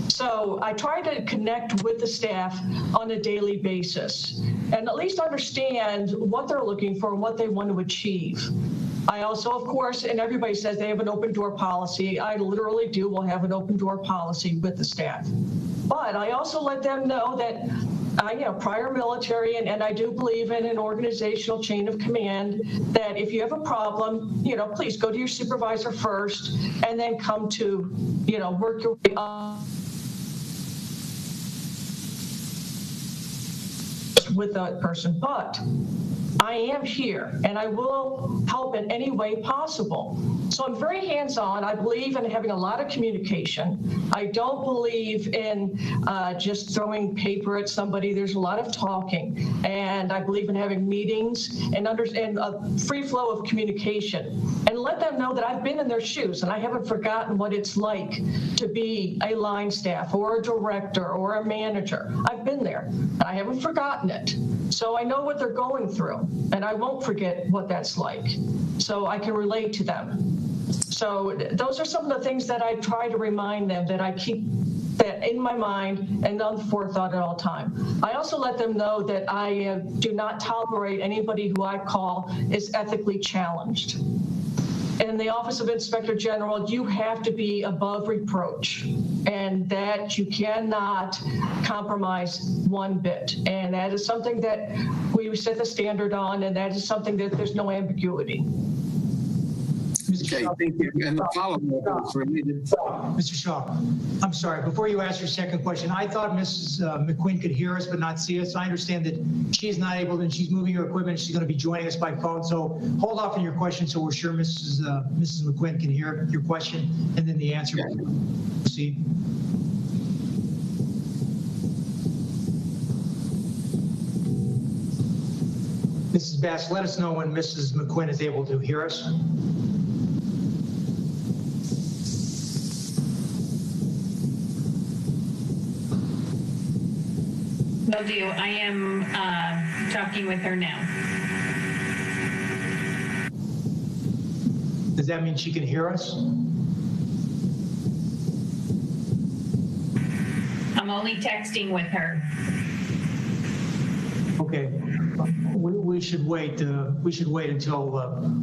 So I try to connect with the staff on a daily basis and at least understand what they're looking for and what they want to achieve. I also, of course, and everybody says they have an open door policy. I literally do. We'll have an open door policy with the staff. But I also let them know that prior military, and I do believe in an organizational chain of command, that if you have a problem, please go to your supervisor first and then come to, work your way up with that person. But I am here and I will help in any way possible. So I'm very hands-on. I believe in having a lot of communication. I don't believe in just throwing paper at somebody. There's a lot of talking. And I believe in having meetings and a free flow of communication. And let them know that I've been in their shoes and I haven't forgotten what it's like to be a line staff or a director or a manager. I've been there and I haven't forgotten it. So I know what they're going through and I won't forget what that's like. So I can relate to them. So those are some of the things that I try to remind them, that I keep that in my mind and on forethought at all time. I also let them know that I do not tolerate anybody who I call is ethically challenged. In the Office of Inspector General, you have to be above reproach, and that you cannot compromise one bit. And that is something that we set the standard on, and that is something that there's no ambiguity. Okay, thank you. And the follow-up is related. Mr. Shaw, I'm sorry. Before you ask your second question, I thought Mrs. McQuinn could hear us but not see us. I understand that she's not able, and she's moving her equipment. She's going to be joining us by phone. So hold off on your question so we're sure Mrs. McQuinn can hear your question, and then the answer. Proceed. Mrs. Bass, let us know when Mrs. McQuinn is able to hear us. Will do. I am talking with her now. Does that mean she can hear us? I'm only texting with her. Okay. We should wait. We should wait until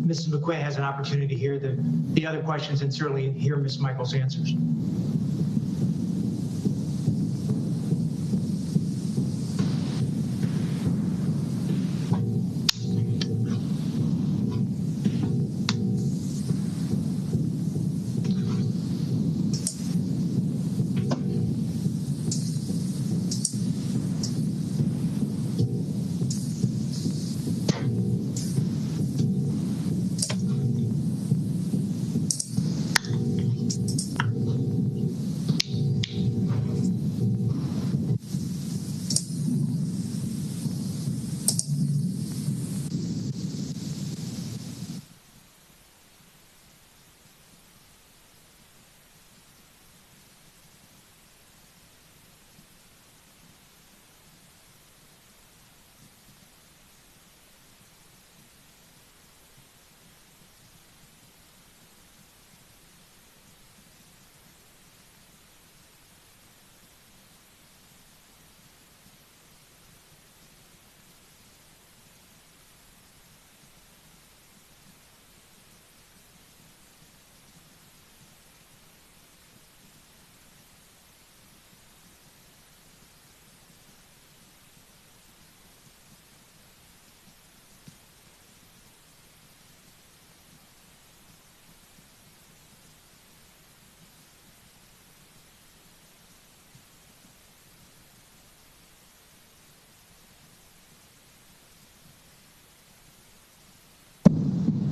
Mrs. McQuinn has an opportunity to hear the other questions and certainly hear Ms. Michael's answers.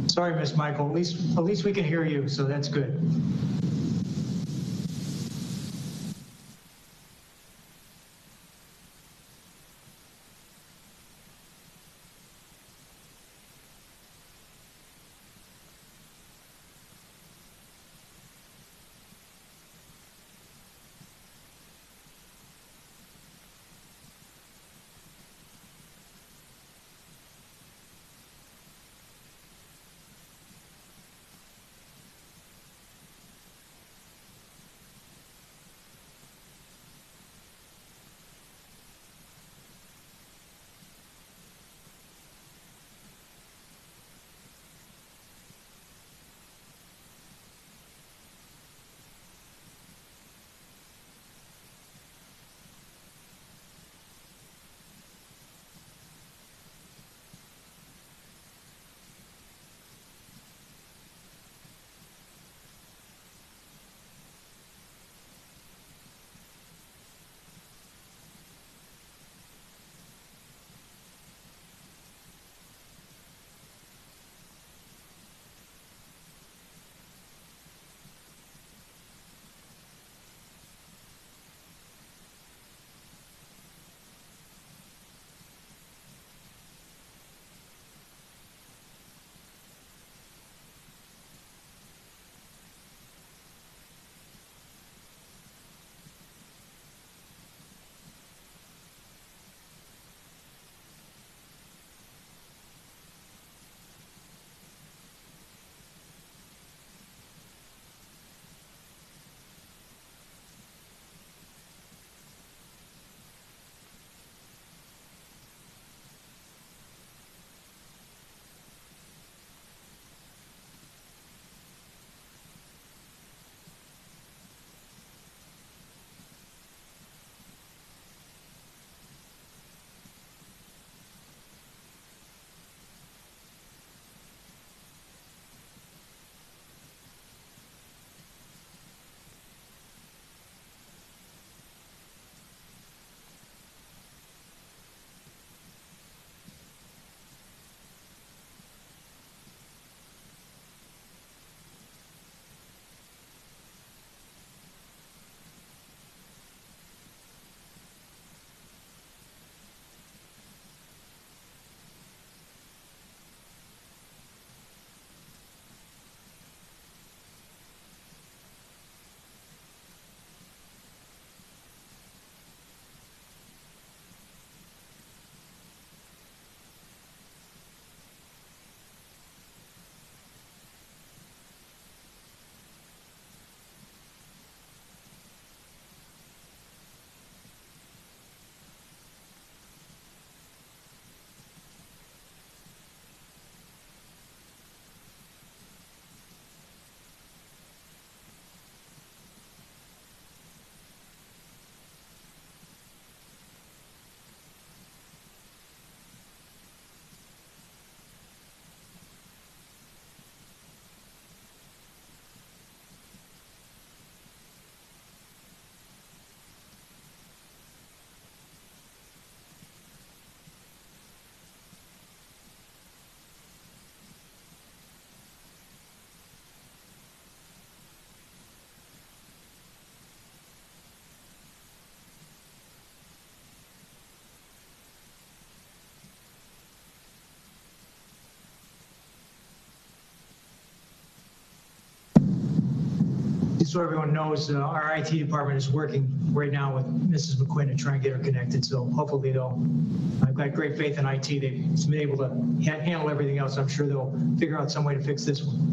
Sorry, Ms. Michael. At least we can hear you, so that's good. so everyone knows, our IT department is working right now with Mrs. McQuinn to try and get her connected. So hopefully I've got great faith in IT. They've been able to handle everything else. I'm sure they'll figure out some way to fix this one.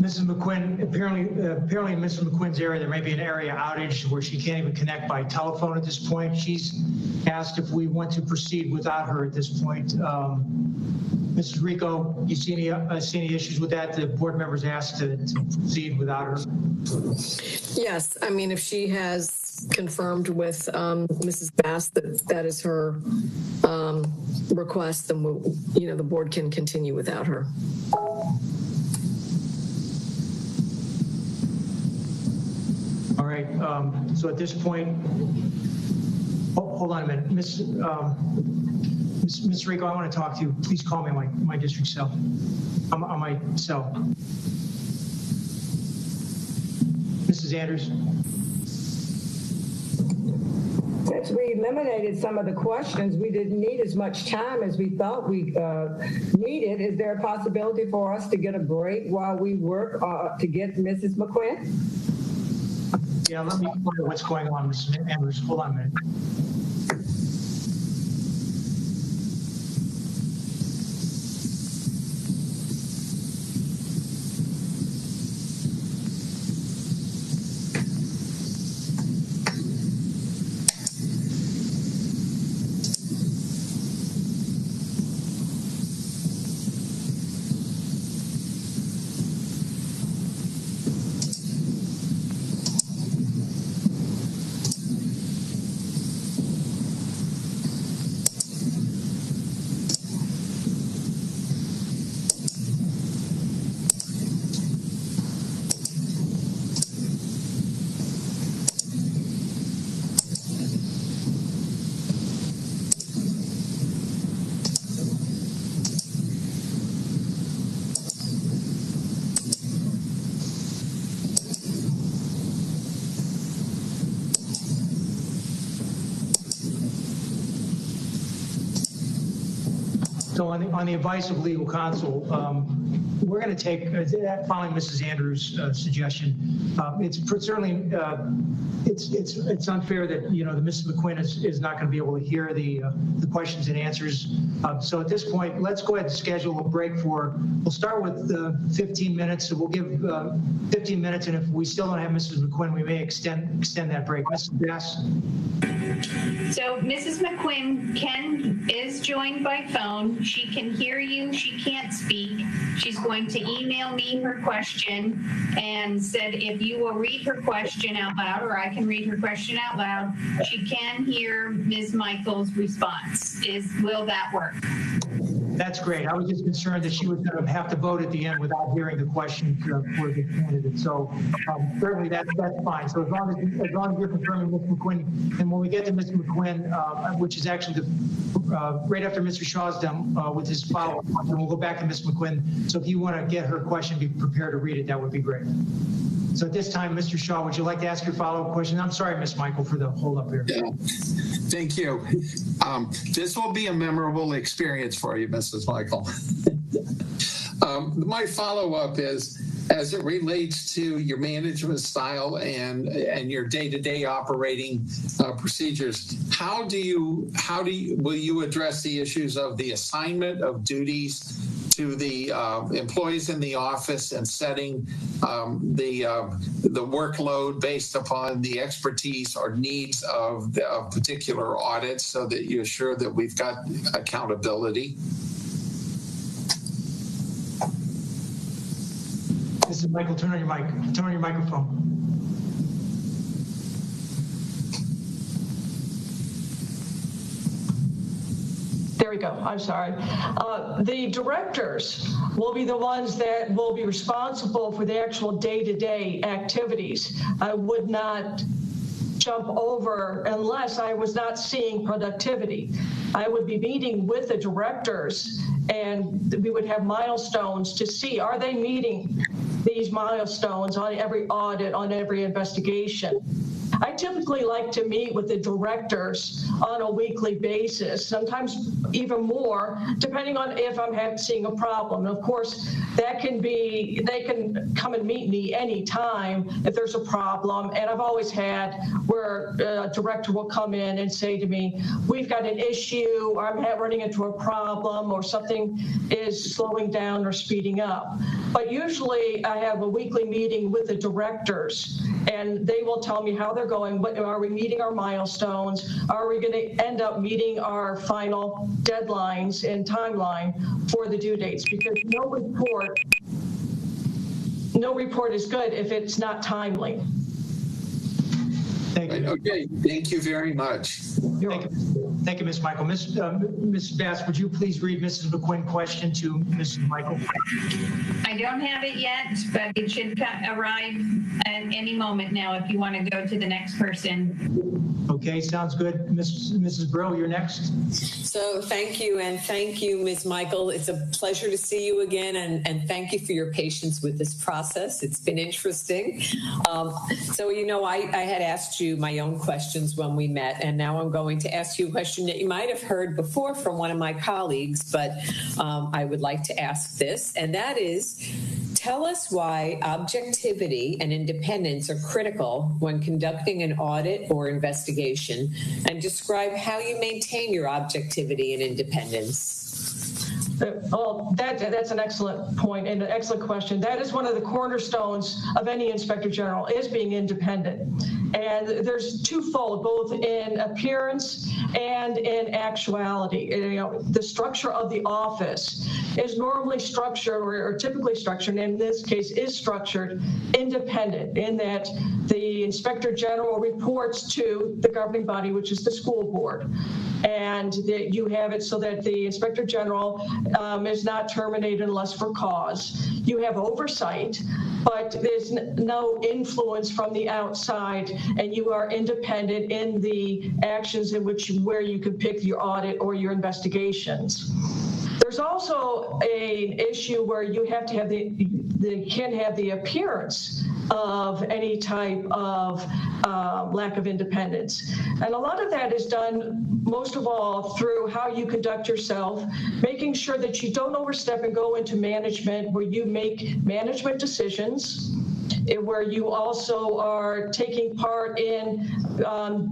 Mrs. McQuinn, apparently in Mrs. McQuinn's area, there may be an area outage where she can't even connect by telephone at this point. She's asked if we want to proceed without her at this point. Mrs. Rico, you see any issues with that? The board members asked to proceed without her. Yes, I mean, if she has confirmed with Mrs. Bass that is her request, then the board can continue without her. All right, so at this point, hold on a minute. Ms. Rico, I want to talk to you. Please call me on my district cell, on my cell. Mrs. Anders? Since we eliminated some of the questions, we didn't need as much time as we thought we needed. Is there a possibility for us to get a break while we work to get Mrs. McQuinn? Yeah, let me find out what's going on, Mrs. Anders. Hold on a minute. So on the advice of legal counsel, we're going to take, following Mrs. Andrews' suggestion, it's certainly, it's unfair that, the Mrs. McQuinn is not going to be able to hear the questions and answers. So at this point, let's go ahead and schedule a break we'll start with 15 minutes. So we'll give 15 minutes, and if we still don't have Mrs. McQuinn, we may extend that break. Mrs. Bass? So Mrs. McQuinn is joined by phone. She can hear you. She can't speak. She's going to email me her question and said if you will read her question out loud, or I can read her question out loud, she can hear Ms. Michael's response. Will that work? That's great. I was just concerned that she was going to have to vote at the end without hearing the question for the candidate. So certainly that's fine. So as long as you're confirming Ms. McQuinn, and when we get to Ms. McQuinn, which is actually right after Mr. Shaw's done with his follow-up, and we'll go back to Ms. McQuinn. So if you want to get her question, be prepared to read it. That would be great. So at this time, Mr. Shaw, would you like to ask your follow-up question? I'm sorry, Ms. Michael, for the hold-up here. Yeah. Thank you. This will be a memorable experience for you, Mrs. Michael. My follow-up is, as it relates to your management style and your day-to-day operating procedures, will you address the issues of the assignment of duties to the employees in the office and setting the workload based upon the expertise or needs of particular audits, so that you assure that we've got accountability? Mrs. Michael, turn on your mic. Turn on your microphone. There we go. I'm sorry. The directors will be the ones that will be responsible for the actual day-to-day activities. I would not jump over unless I was not seeing productivity. I would be meeting with the directors, and we would have milestones to see, are they meeting these milestones on every audit, on every investigation? I typically like to meet with the directors on a weekly basis, sometimes even more, depending on if I'm seeing a problem. And of course, that can be, they can come and meet me anytime if there's a problem. And I've always had where a director will come in and say to me, we've got an issue, or I'm running into a problem, or something is slowing down or speeding up. But usually I have a weekly meeting with the directors, and they will tell me how they're going. What, are we meeting our milestones? Are we going to end up meeting our final deadlines and timeline for the due dates? Because no report is good if it's not timely. Thank you. Okay, thank you very much. Thank you. Thank you, Ms. Michael. Mrs. Bass, would you please read Mrs. McQuinn's question to Mrs. Michael? I don't have it yet, but it should arrive at any moment now if you want to go to the next person. Okay, sounds good. Mrs. Brill, you're next. So thank you, and thank you, Ms. Michael. It's a pleasure to see you again, and thank you for your patience with this process. It's been interesting. So, you know, I had asked you my own questions when we met, and now I'm going to ask you a question that you might have heard before from one of my colleagues, but I would like to ask this, and that is, tell us why objectivity and independence are critical when conducting an audit or investigation, and describe how you maintain your objectivity and independence. Well, that's an excellent point and an excellent question. That is one of the cornerstones of any Inspector General, is being independent. And there's twofold, both in appearance and in actuality. You know, the structure of the office is normally structured, or typically structured, and in this case is structured independent, in that the Inspector General reports to the governing body, which is the school board. And that you have it so that the Inspector General is not terminated unless for cause. You have oversight, but there's no influence from the outside, and you are independent in the actions in where you can pick your audit or your investigations. There's also an issue where you have to have can have the appearance of any type of lack of independence. And a lot of that is done, most of all, through how you conduct yourself, making sure that you don't overstep and go into management where you make management decisions, where you also are taking part in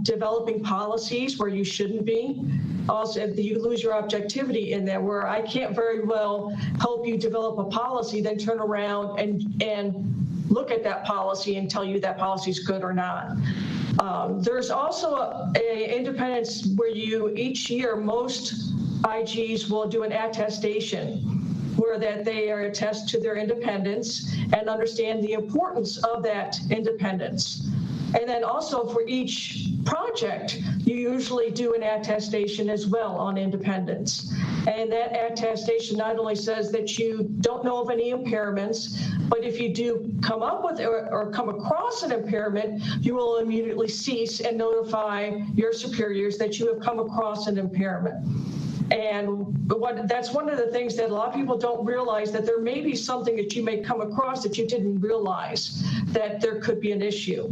developing policies where you shouldn't be. Also, you lose your objectivity in there, where I can't very well help you develop a policy, then turn around and look at that policy and tell you that policy is good or not. There's also a independence where each year, most IGs will do an attestation, where that they are attest to their independence and understand the importance of that independence. And then also for each project, you usually do an attestation as well on independence. And that attestation not only says that you don't know of any impairments, but if you do come up with or come across an impairment, you will immediately cease and notify your superiors that you have come across an impairment. And that's one of the things that a lot of people don't realize, that there may be something that you may come across that you didn't realize that there could be an issue.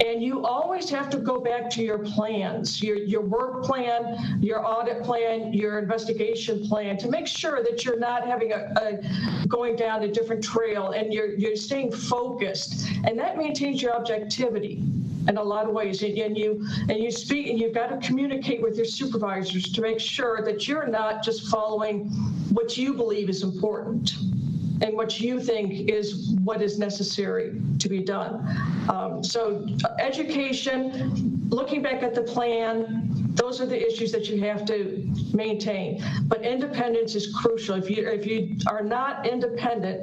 And you always have to go back to your plans, your work plan, your audit plan, your investigation plan, to make sure that you're not having going down a different trail, and you're staying focused, and that maintains your objectivity in a lot of ways. And you speak, and you've got to communicate with your supervisors to make sure that you're not just following what you believe is important and what you think is what is necessary to be done. So education, looking back at the plan, those are the issues that you have to maintain. But independence is crucial. If you are not independent,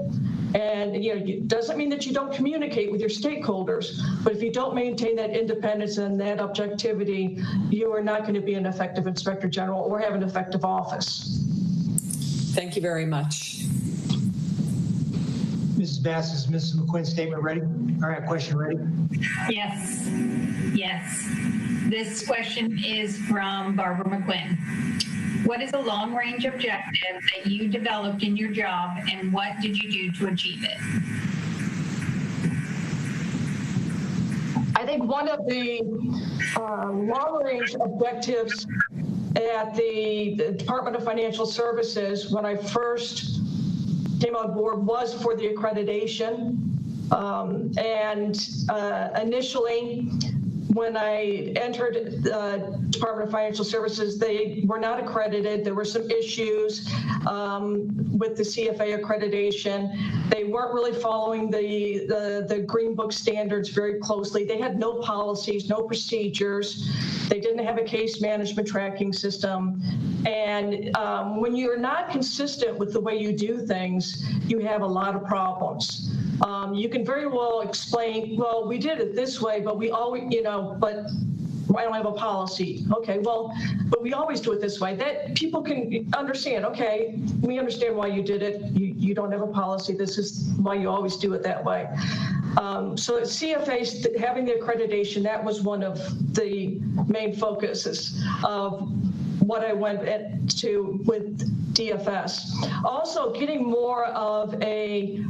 and it doesn't mean that you don't communicate with your stakeholders, but if you don't maintain that independence and that objectivity, you are not going to be an effective Inspector General or have an effective office. Thank you very much. Mrs. Bass, is Mrs. McQuinn's statement ready? All right, question ready? Yes. This question is from Barbara McQuinn. What is a long-range objective that you developed in your job, and what did you do to achieve it? I think one of the long-range objectives at the Department of Financial Services when I first came on board was for the accreditation. Initially, when I entered the Department of Financial Services, they were not accredited. There were some issues with the CFA accreditation. They weren't really following the Green Book standards very closely. They had no policies, no procedures. They didn't have a case management tracking system. And when you're not consistent with the way you do things, you have a lot of problems. You can very well explain, well, we did it this way, but we always, but I don't have a policy. Okay, well, but we always do it this way. That people can understand, okay, we understand why you did it. You don't have a policy. This is why you always do it that way. So CFA, having the accreditation, that was one of the main focuses of what I went to with DFS. Also getting more of a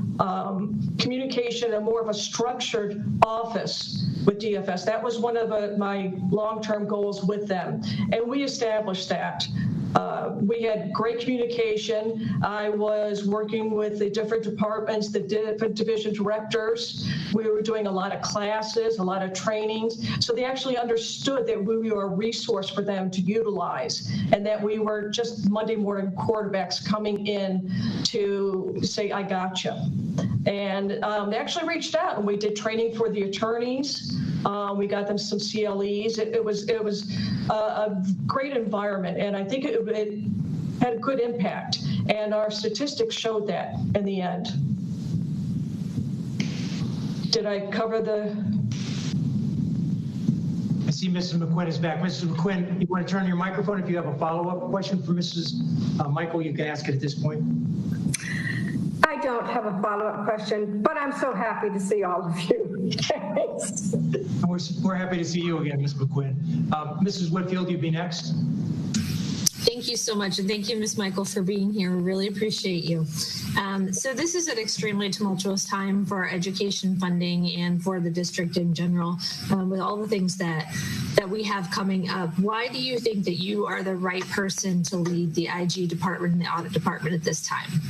communication and more of a structured office with DFS. That was one of my long-term goals with them, and we established that. We had great communication. I was working with the different departments, the different division directors. We were doing a lot of classes, a lot of trainings. So they actually understood that we were a resource for them to utilize, and that we were just Monday morning quarterbacks coming in to say, I gotcha. And they actually reached out, and we did training for the attorneys. We got them some CLEs. It was a great environment, and I think it had a good impact, and our statistics showed that in the end. Did I cover the? I see Mrs. McQuinn is back. Mrs. McQuinn, you want to turn your microphone? If you have a follow-up question for Mrs. Michael, you can ask it at this point. I don't have a follow-up question, but I'm so happy to see all of you. Thanks. We're happy to see you again, Ms. McQuinn. Mrs. Whitfield, you'd be next. Thank you so much, and thank you, Ms. Michael, for being here. We really appreciate you. So this is an extremely tumultuous time for education funding and for the district in general, with all the things that we have coming up. Why do you think that you are the right person to lead the IG department and the audit department at this time?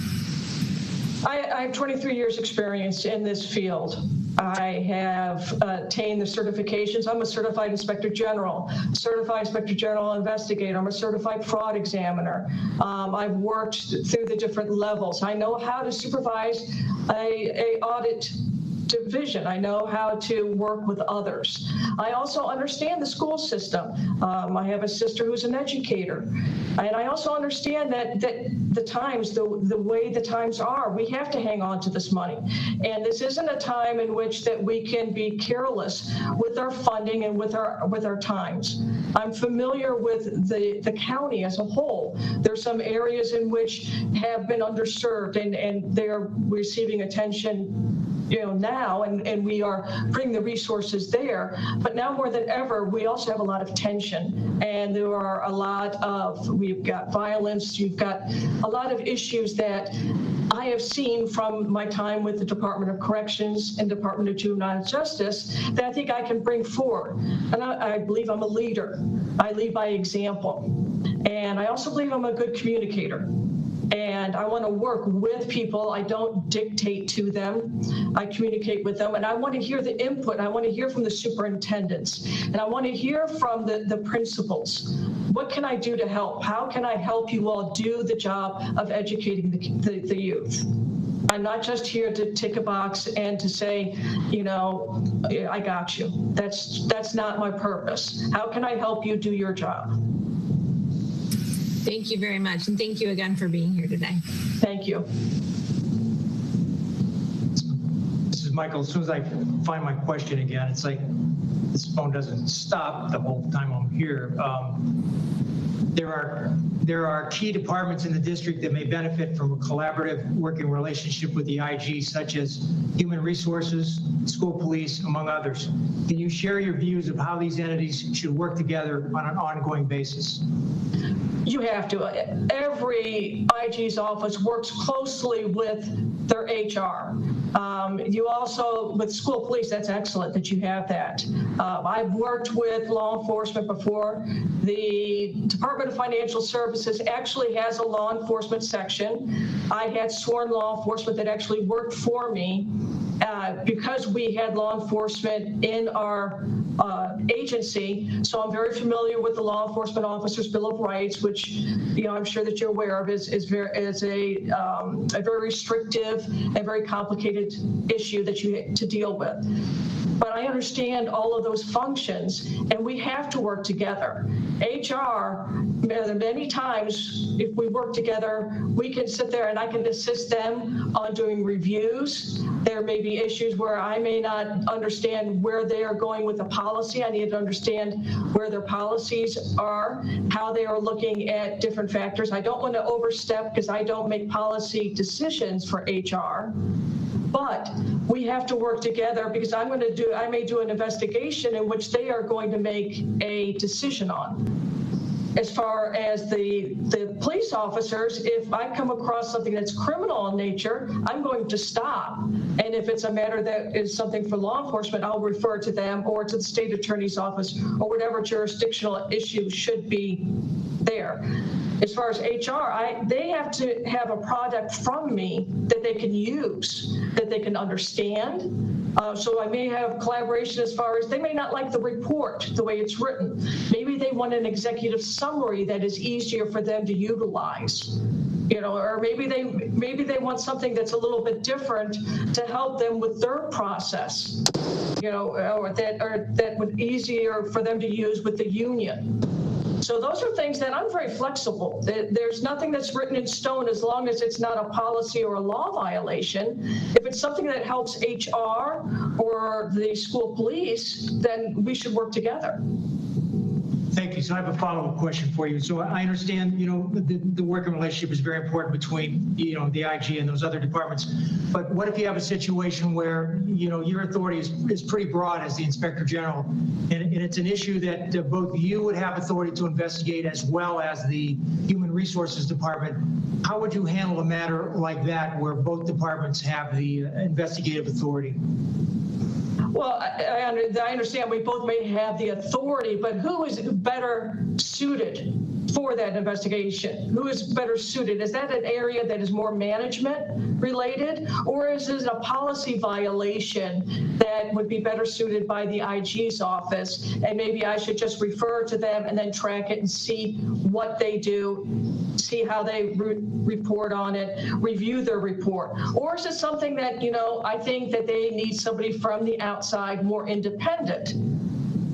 I have 23 years experience in this field. I have attained the certifications. I'm a certified inspector general, certified inspector general investigator. I'm a certified fraud examiner. I've worked through the different levels. I know how to supervise a audit division. I know how to work with others. I also understand the school system. I have a sister who's an educator. And I also understand that the times, the way the times are, we have to hang on to this money. And this isn't a time in which that we can be careless with our funding and with our times. I'm familiar with the county as a whole. There's some areas in which have been underserved, and they're receiving attention now, and we are bringing the resources there. But now more than ever, we also have a lot of tension, and there are a lot of, we've got violence, you've got a lot of issues that I have seen from my time with the Department of Corrections and Department of Juvenile Justice that I think I can bring forward. And I believe I'm a leader. I lead by example. And I also believe I'm a good communicator. And I want to work with people. I don't dictate to them. I communicate with them, and I want to hear the input. I want to hear from the superintendents, and I want to hear from the principals. What can I do to help? How can I help you all do the job of educating the youth? I'm not just here to tick a box and to say, I got you. That's not my purpose. How can I help you do your job? Thank you very much, and thank you again for being here today. Thank you. Mrs. Michael, as soon as I find my question again, it's like this phone doesn't stop the whole time I'm here. There are key departments in the district that may benefit from a collaborative working relationship with the IG, such as human resources, school police, among others. Can you share your views of how these entities should work together on an ongoing basis? You have to. Every IG's office works closely with their HR. You also, with school police, that's excellent that you have that. I've worked with law enforcement before. The Department of Financial Services actually has a law enforcement section. I had sworn law enforcement that actually worked for me because we had law enforcement in our agency. So I'm very familiar with the Law Enforcement Officers Bill of Rights, which I'm sure that you're aware of is a very restrictive and very complicated issue that you have to deal with. but I understand all of those functions, and we have to work together. HR, many times, if we work together, we can sit there and I can assist them on doing reviews. There may be issues where I may not understand where they are going with the policy. I need to understand where their policies are, how they are looking at different factors. I don't want to overstep because I don't make policy decisions for HR. But we have to work together because I may do an investigation in which they are going to make a decision on. As far as the police officers, if I come across something that's criminal in nature, I'm going to stop. And if it's a matter that is something for law enforcement, I'll refer to them or to the state attorney's office or whatever jurisdictional issue should be there. As far as HR, they have to have a product from me that they can use, that they can understand. So I may have collaboration as far as they may not like the report the way it's written. Maybe they want an executive summary that is easier for them to utilize. Or maybe they want something that's a little bit different to help them with their process. Or that would be easier for them to use with the union. So those are things that I'm very flexible. There's nothing that's written in stone as long as it's not a policy or a law violation. If it's something that helps HR or the school police, then we should work together. Thank you. So I have a follow-up question for you. So I understand, the working relationship is very important between, the IG and those other departments. But what if you have a situation where, your authority is pretty broad as the Inspector General, and it's an issue that both you would have authority to investigate as well as the Human Resources Department. How would you handle a matter like that where both departments have the investigative authority? Well, I understand we both may have the authority, but who is better suited for that investigation? Who is better suited? Is that an area that is more management related, or is it a policy violation that would be better suited by the IG's office? And maybe I should just refer to them and then track it and see what they do, see how they report on it, review their report. Or is it something that, I think that they need somebody from the outside, more independent?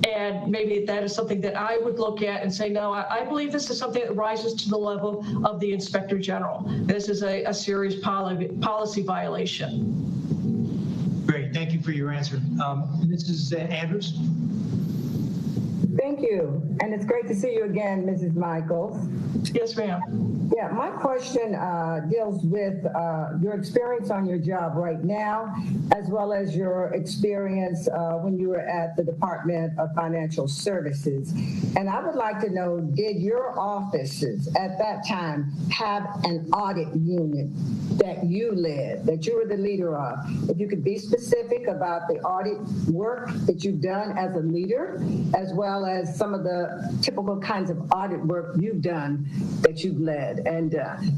And maybe that is something that I would look at and say, no, I believe this is something that rises to the level of the Inspector General. This is a serious policy violation. Great. Thank you for your answer. Mrs. Andrews. Thank you. And it's great to see you again, Mrs. Michaels. Yes, ma'am. Yeah, my question deals with your experience on your job right now, as well as your experience when you were at the Department of Financial Services. And I would like to know, did your offices at that time have an audit unit that you led, that you were the leader of? If you could be specific about the audit work that you've done as a leader, as well as some of the typical kinds of audit work you've done that you've led and done.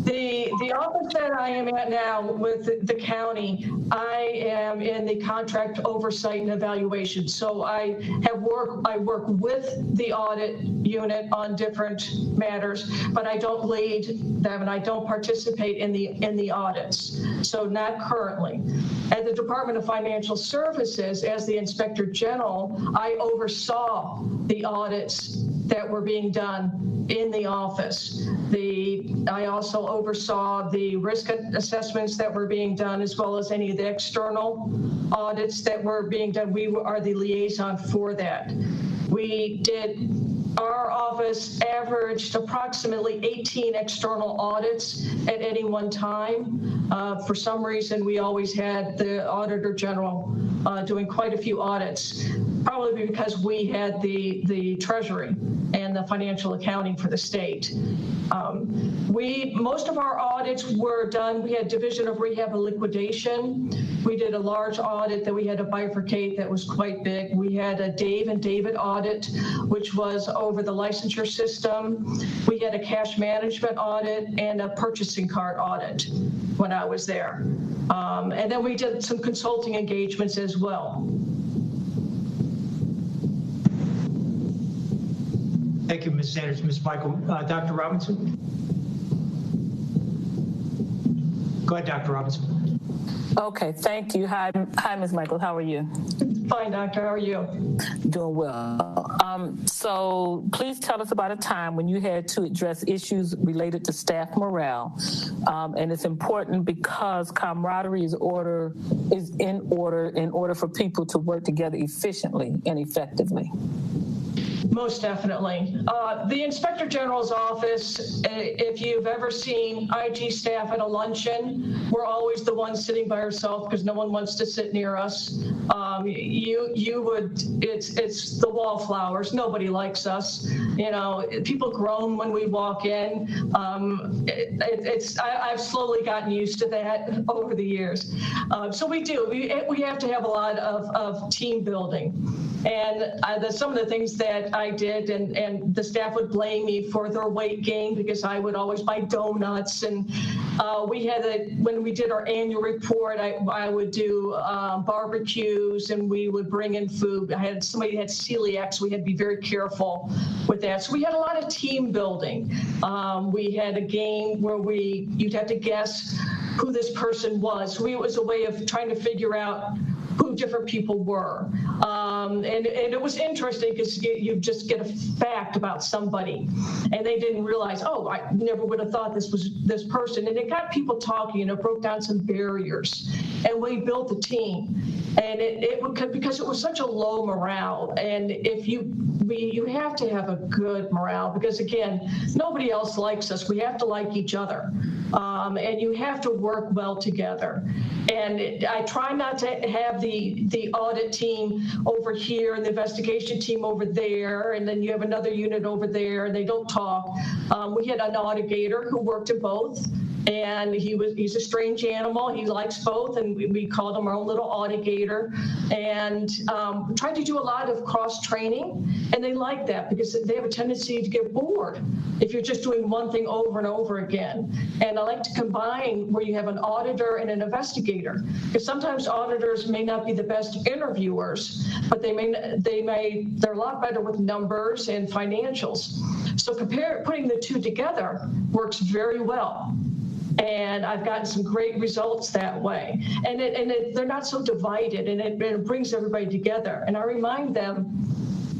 The office that I am at now with the county, I am in the contract oversight and evaluation. So I work with the audit unit on different matters, but I don't lead them and I don't participate in the audits. So not currently. At the Department of Financial Services, as the Inspector General, I oversaw the audits that were being done in the office. I also oversaw the risk assessments that were being done, as well as any of the external audits that were being done. We are the liaison for that. Our office averaged approximately 18 external audits at any one time. For some reason, we always had the Auditor General doing quite a few audits, probably because we had the Treasury and the financial accounting for the state. Most of our audits were done. We had Division of Rehab and Liquidation. We did a large audit that we had to bifurcate that was quite big. We had a Dave and David audit, which was over the licensure system. We had a cash management audit and a purchasing card audit when I was there. And then we did some consulting engagements as well. Thank you, Ms. Sanders. Ms. Michael. Dr. Robinson? Go ahead, Dr. Robinson. Okay, thank you. Hi, Ms. Michaels. How are you? Fine, doctor. How are you? Doing well. So please tell us about a time when you had to address issues related to staff morale. And it's important because camaraderie is in order for people to work together efficiently and effectively. Most definitely. The Inspector General's office, if you've ever seen IG staff at a luncheon, we're always the ones sitting by ourselves because no one wants to sit near us. It's the wallflowers. Nobody likes us. You know, people groan when we walk in. I've slowly gotten used to that over the years. So we do. We have to have a lot of team building. And some of the things that I did, and the staff would blame me for their weight gain because I would always buy donuts. And when we did our annual report, I would do barbecues, and we would bring in food. Somebody had celiac, so we had to be very careful with that. So we had a lot of team building. We had a game where you'd have to guess who this person was. So it was a way of trying to figure out who different people were. And it was interesting because you just get a fact about somebody and they didn't realize, oh, I never would have thought this was this person. And it got people talking, and it broke down some barriers. And we built a team. And because it was such a low morale. And you have to have a good morale because, again, nobody else likes us. We have to like each other. And you have to work well together. And I try not to have the audit team over here and the investigation team over there, and then you have another unit over there, and they don't talk. We had an auditator who worked in both. And he's a strange animal. He likes both, and we called him our own little auditator. And tried to do a lot of cross training, and they like that because they have a tendency to get bored if you're just doing one thing over and over again. And I like to combine where you have an auditor and an investigator, because sometimes auditors may not be the best interviewers, but they're a lot better with numbers and financials. So putting the two together works very well. And I've gotten some great results that way. And they're not so divided, and it brings everybody together. And I remind them,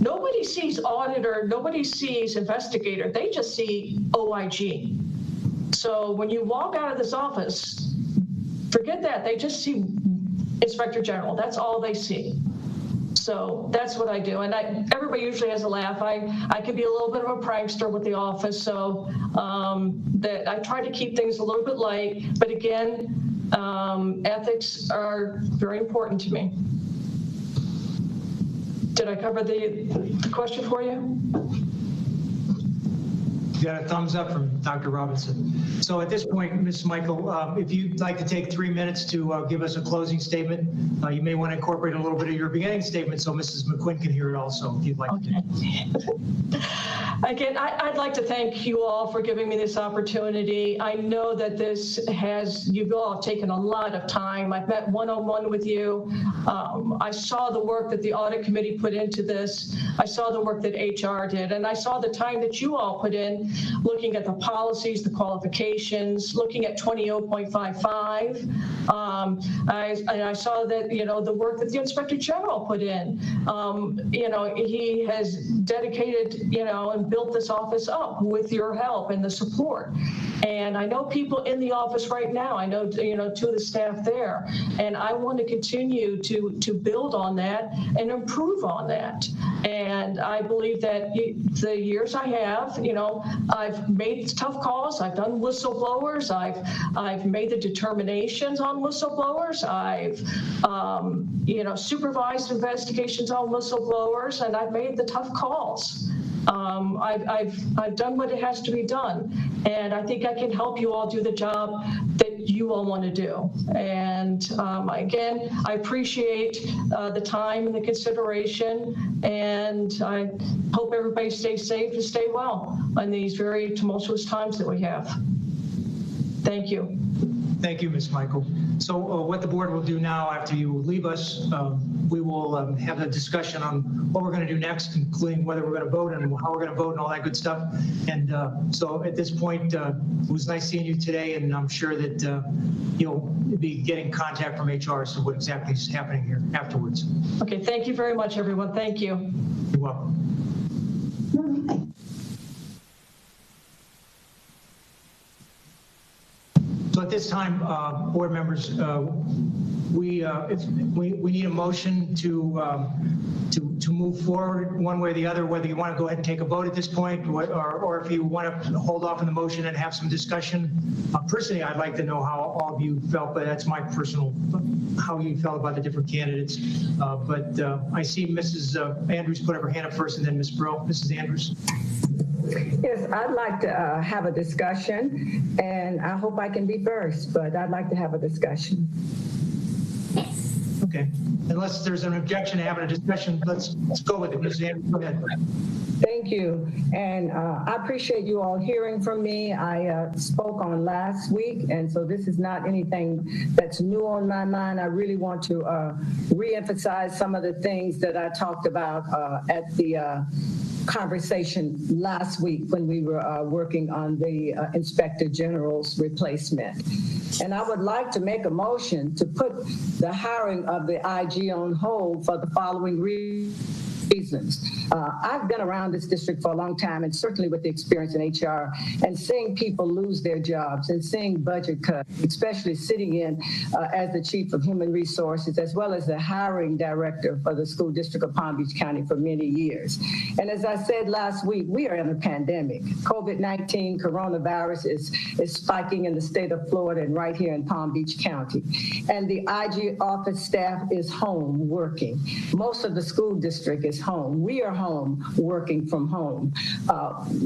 nobody sees auditor, nobody sees investigator, they just see OIG. So when you walk out of this office, forget that, they just see Inspector General, that's all they see. So that's what I do. And everybody usually has a laugh. I can be a little bit of a prankster with the office, so that I try to keep things a little bit light. But again, ethics are very important to me. Did I cover the question for you? You got a thumbs up from Dr. Robinson. So at this point, Ms. Michael, if you'd like to take 3 minutes to give us a closing statement, you may want to incorporate a little bit of your beginning statement so Mrs. McQuinn can hear it also, if you'd like to. Again, I'd like to thank you all for giving me this opportunity. I know that you've all taken a lot of time. I've met one-on-one with you. I saw the work that the audit committee put into this. I saw the work that HR did, and I saw the time that you all put in looking at the policies, the qualifications, looking at 20.55. I saw that, the work that the Inspector General put in. He has dedicated, and built this office up with your help and the support. And I know people in the office right now. I know, two of the staff there. And I want to continue to build on that and improve on that. And I believe that the years I have, I've made tough calls. I've done whistleblowers. I've made the determinations on whistleblowers. I've, supervised investigations on whistleblowers, and I've made the tough calls. I've done what it has to be done, and I think I can help you all do the job that you all want to do. And again, I appreciate the time and the consideration, and I hope everybody stays safe and stay well in these very tumultuous times that we have. Thank you. Thank you, Ms. Michael. So what the board will do now after you leave us, we will have a discussion on what we're going to do next, including whether we're going to vote and how we're going to vote and all that good stuff. And so at this point, it was nice seeing you today, and I'm sure that you'll be getting contact from HR as to what exactly is happening here afterwards. Okay, thank you very much, everyone. Thank you. You're welcome. So at this time, board members, we need a motion to move forward one way or the other, whether you want to go ahead and take a vote at this point, or if you want to hold off on the motion and have some discussion. Personally, I'd like to know how all of you felt, but that's my personal, how you felt about the different candidates. But I see Mrs. Andrews put up her hand up first, and then Ms. Brill. Mrs. Andrews. Yes, I'd like to have a discussion, and I hope I can be first, but I'd like to have a discussion. Okay. Unless there's an objection to having a discussion, let's go with it. Ms. Andrews, go ahead. Thank you. And I appreciate you all hearing from me. I spoke on last week, and so this is not anything that's new on my mind. I really want to reemphasize some of the things that I talked about at the conversation last week when we were working on the Inspector General's replacement. And I would like to make a motion to put the hiring of the IG on hold for the following reasons. I've been around this district for a long time, and certainly with the experience in HR, and seeing people lose their jobs and seeing budget cuts, especially sitting in as the Chief of Human Resources, as well as the hiring director for the School District of Palm Beach County for many years. And as I said last week, we are in a pandemic. COVID-19, coronavirus is spiking in the state of Florida and right here in Palm Beach County. And the IG office staff is home working. Most of the school district is home. We are home working from home.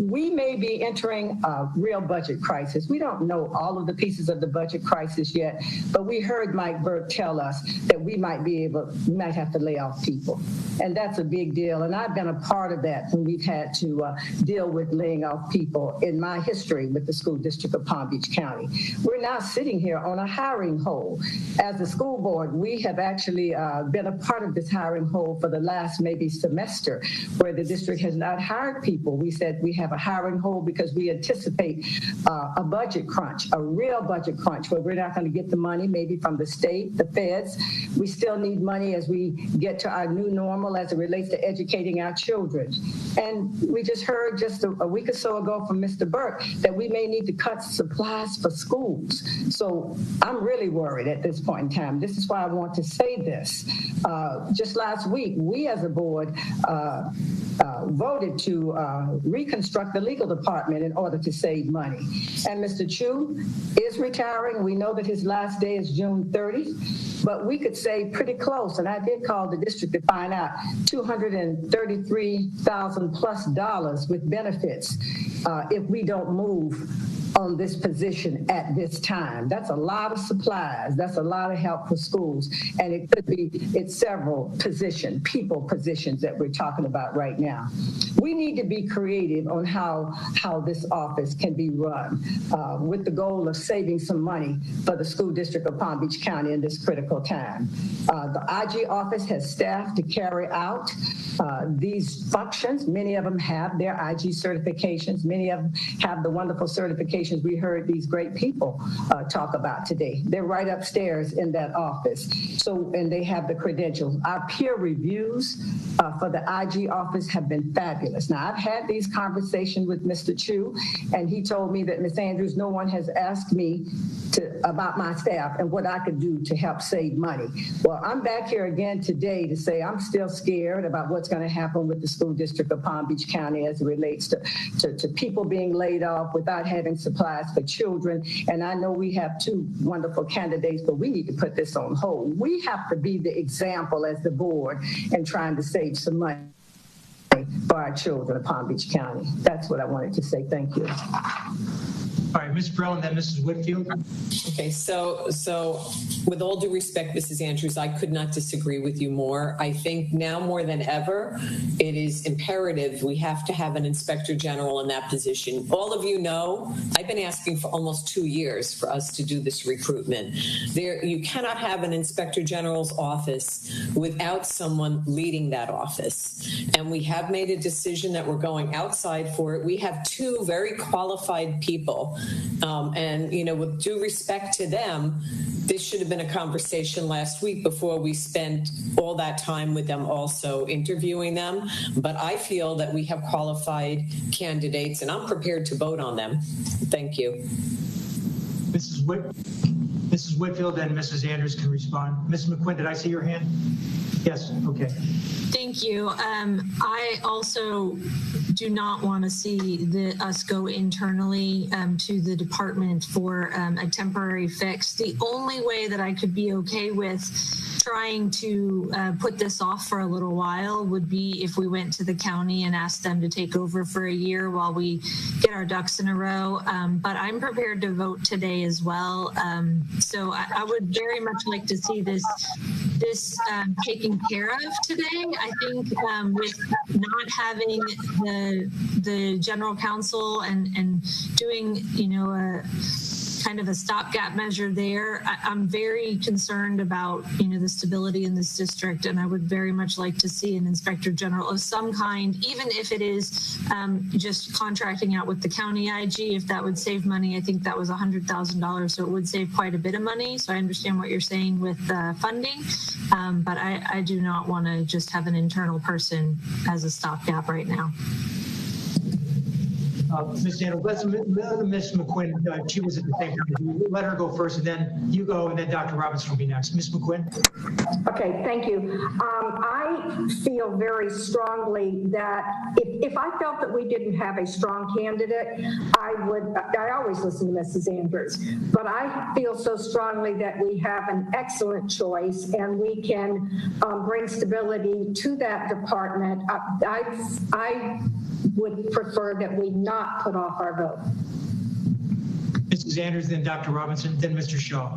We may be entering a real budget crisis. We don't know all of the pieces of the budget crisis yet, but we heard Mike Burke tell us that we might have to lay off people. And that's a big deal. And I've been a part of that when we've had to deal with laying off people in my history with the School District of Palm Beach County. We're now sitting here on a hiring hold. As a school board, we have actually been a part of this hiring hold for the last maybe semester, where the district has not hired people. We said we have a hiring hold because we anticipate a budget crunch, a real budget crunch, where we're not going to get the money maybe from the state, the feds. We still need money as we get to our new normal as it relates to educating our children. And we just heard just a week or so ago from Mr. Burke that we may need to cut supplies for schools. So I'm really worried at this point in time. This is why I want to say this. Just last week, we as a board voted to reconstruct the legal department in order to save money. And Mr. Chu is retiring. We know that his last day is June 30th, but we could save pretty close. And I did call the district to find out $233,000 plus with benefits if we don't move on this position at this time. That's a lot of supplies. That's a lot of help for schools. And it could be, it's several people positions that we're talking about right now. We need to be creative on how this office can be run with the goal of saving some money for the School District of Palm Beach County in this critical time. The IG office has staff to carry out these functions. Many of them have their IG certifications. Many of them have the wonderful certifications we heard these great people talk about today. They're right upstairs in that office. So, and they have the credentials. Our peer reviews for the IG office have been fabulous. Now, I've had these conversations with Mr. Chu, and he told me that, Ms. Andrews, no one has asked me about my staff and what I could do to help save money. Well, I'm back here again today to say I'm still scared about what's going to happen with the School District of Palm Beach County as it relates to people being laid off without having supplies for children. And I know we have two wonderful candidates, but we need to put this on hold. We have to be the example as the board in trying to save some money for our children of Palm Beach County. That's what I wanted to say. Thank you. All right, Ms. BRILL and then Mrs. Whitfield. Okay, so with all due respect, Mrs. Andrews, I could not disagree with you more. I think now more than ever, it is imperative we have to have an inspector general in that position. All of you know, I've been asking for almost 2 years for us to do this recruitment. You cannot have an inspector general's office without someone leading that office. And we have made a decision that we're going outside for it. We have 2 very qualified people. And, you know, with due respect to them, this should have been a conversation last week before we spent all that time with them also interviewing them. But I feel that we have qualified candidates and I'm prepared to vote on them. Thank you. Mrs. Whitfield and Mrs. Andrews can respond. Mrs. McQuinn, did I see your hand? Yes, okay. Thank you. I also do not want to see us go internally to the department for a temporary fix. The only way that I could be okay with trying to put this off for a little while would be if we went to the county and asked them to take over for a year while we get our ducks in a row. But I'm prepared to vote today as well. So I would very much like to see this taken care of today. I think with not having the general counsel and doing, you know, a kind of a stopgap measure there, I'm very concerned about, you know, the stability in this district, and I would very much like to see an inspector general of some kind, even if it is just contracting out with the county IG. If that would save money, I think that was $100,000, so it would save quite a bit of money. So I understand what you're saying with funding, but I do not want to just have an internal person as a stopgap right now. Ms. Daniel, let Ms. McQuinn, she was at the same time. Let her go first, and then you go, and then Dr. Robinson will be next. Ms. McQuinn. Okay, thank you. I feel very strongly that if I felt that we didn't have a strong candidate, I always listen to Mrs. Andrews, but I feel so strongly that we have an excellent choice and we can bring stability to that department. I would prefer that we not put off our vote. Mrs. Andrews, then Dr. Robinson, then Mr. Shaw.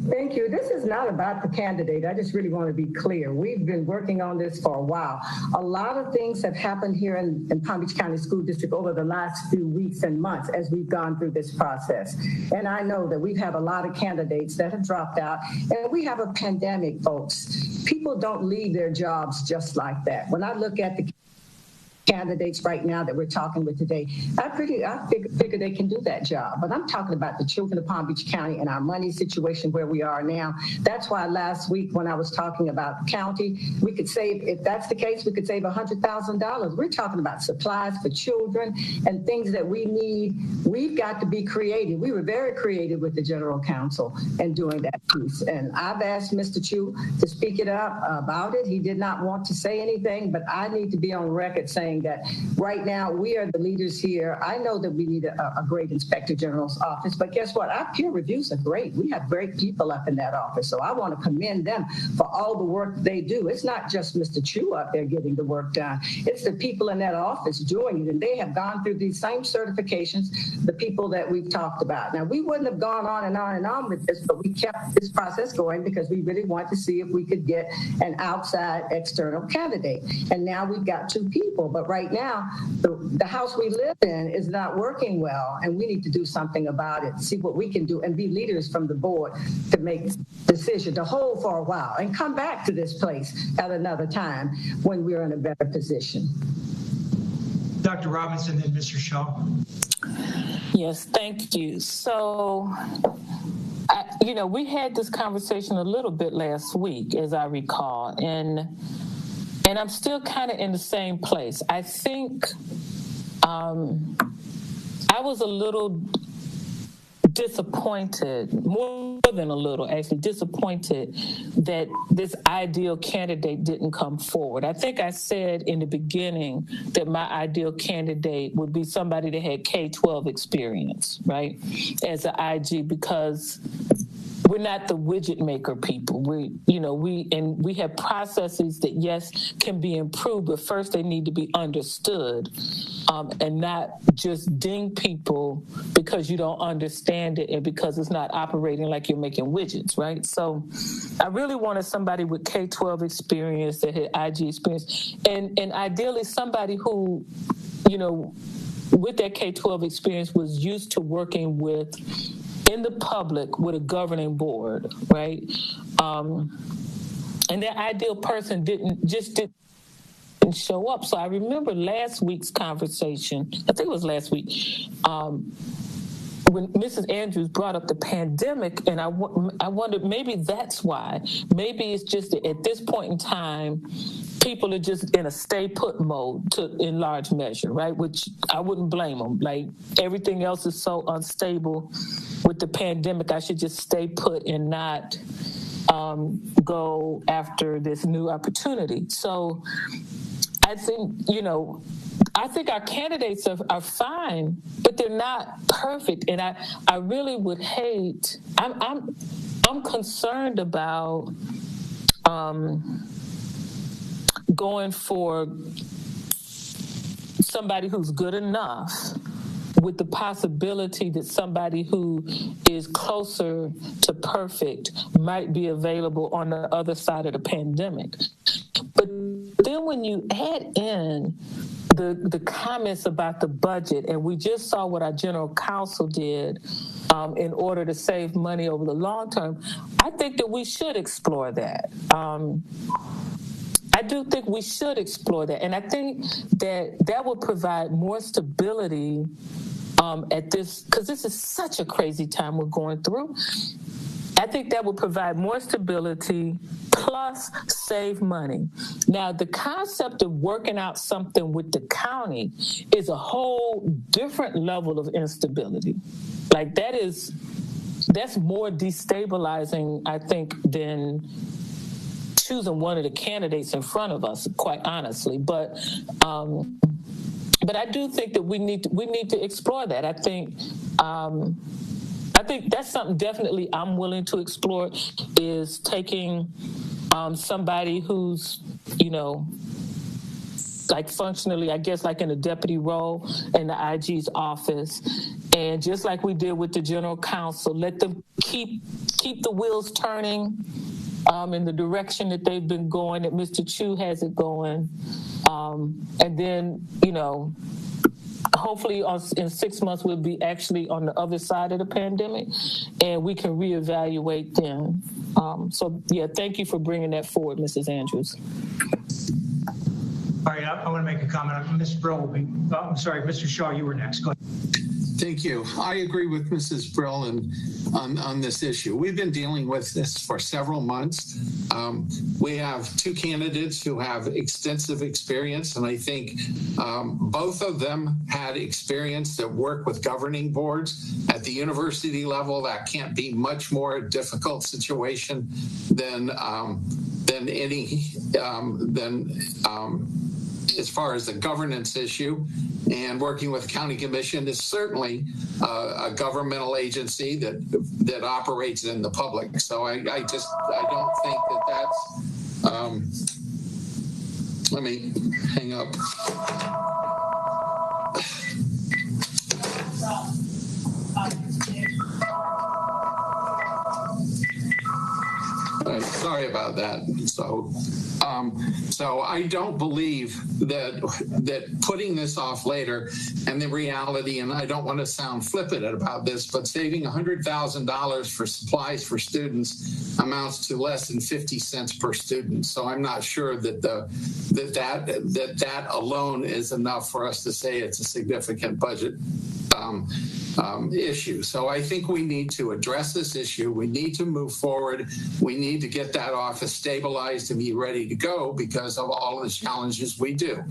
Thank you. This is not about the candidate. I just really want to be clear. We've been working on this for a while. A lot of things have happened here in Palm Beach County School District over the last few weeks and months as we've gone through this process. And I know that we've had a lot of candidates that have dropped out, and we have a pandemic, folks. People don't leave their jobs just like that. When I look at the candidates right now that we're talking with today, I figure they can do that job. But I'm talking about the children of Palm Beach County and our money situation where we are now. That's why last week when I was talking about the county, we could save, if that's the case, we could save $100,000. We're talking about supplies for children and things that we need. We've got to be creative. We were very creative with the general counsel and doing that piece. And I've asked Mr. Chu to speak it up about it. He did not want to say anything, but I need to be on record saying that right now we are the leaders here. I know that we need a great inspector general's office, but guess what? Our peer reviews are great. We have great people up in that office. So I want to commend them for all the work they do. It's not just Mr. Chu up there getting the work done. It's the people in that office doing it. And they have gone through these same certifications, the people that we've talked about. Now, we wouldn't have gone on and on and on with this, but we kept this process going because we really wanted to see if we could get an outside external candidate. And now we've got 2 people. But right now, the house we live in is not working well, and we need to do something about it, see what we can do, and be leaders from the board to make decisions, to hold for a while, and come back to this place at another time when we're in a better position. Dr. Robinson, then Mr. Shaw. Yes, thank you. So, we had this conversation a little bit last week, as I recall, and I'm still kind of in the same place. I think I was a little disappointed, more than a little, actually disappointed that this ideal candidate didn't come forward. I think I said in the beginning that my ideal candidate would be somebody that had K-12 experience, right, as an IG, because we're not the widget maker people. We have processes that, yes, can be improved, but first they need to be understood. and not just ding people because you don't understand it and because it's not operating like you're making widgets, right? So I really wanted somebody with K-12 experience that had IG experience, and ideally somebody who, you know, with that K-12 experience was used to working with, in the public, with a governing board, right? And that ideal person didn't show up. So I remember last week's conversation, I think it was last week, when Mrs. Andrews brought up the pandemic, and I wondered, maybe that's why. Maybe it's just that at this point in time, people are just in a stay put mode in large measure, right? Which I wouldn't blame them. Like, everything else is so unstable with the pandemic, I should just stay put and not go after this new opportunity. So I think, you know, I think our candidates are fine, but they're not perfect. And I really would hate, I'm concerned about going for somebody who's good enough with the possibility that somebody who is closer to perfect might be available on the other side of the pandemic. But then when you add in the comments about the budget, and we just saw what our general counsel did in order to save money over the long term, I think that we should explore that. I do think we should explore that. And I think that would provide more stability at this, because this is such a crazy time we're going through. I think that would provide more stability plus save money. Now, the concept of working out something with the county is a whole different level of instability. Like, that's more destabilizing, I think, than choosing one of the candidates in front of us, quite honestly. But I do think that we need to explore that. I think that's something definitely I'm willing to explore, is taking somebody who's, you know, like functionally, I guess, like in a deputy role in the IG's office. And just like we did with the general counsel, let them keep the wheels turning in the direction that they've been going, that Mr. Chu has it going. And then, you know, hopefully in 6 months we'll be actually on the other side of the pandemic, and we can reevaluate then. So yeah, thank you for bringing that forward, Mrs. Andrews. All right, I want to make a comment. Ms. BRILL will be, I'm sorry, Mr. Shaw, you were next. Go ahead. Thank you. I agree with Mrs. BRILL on this issue. We've been dealing with this for several months. We have two candidates who have extensive experience, and I think both of them had experience that work with governing boards at the university level. That can't be much more difficult situation than as far as the governance issue. And working with the county commission is certainly a governmental agency that operates in the public. So I don't think that's, let me hang up. Sorry about that. So I don't believe that putting this off later, and the reality, and I don't want to sound flippant about this, but saving $100,000 for supplies for students amounts to less than 50 cents per student. So I'm not sure that alone is enough for us to say it's a significant budget issue. So I think we need to address this issue. We need to move forward. We need to get that office stabilized and be ready to go because of all the challenges we do.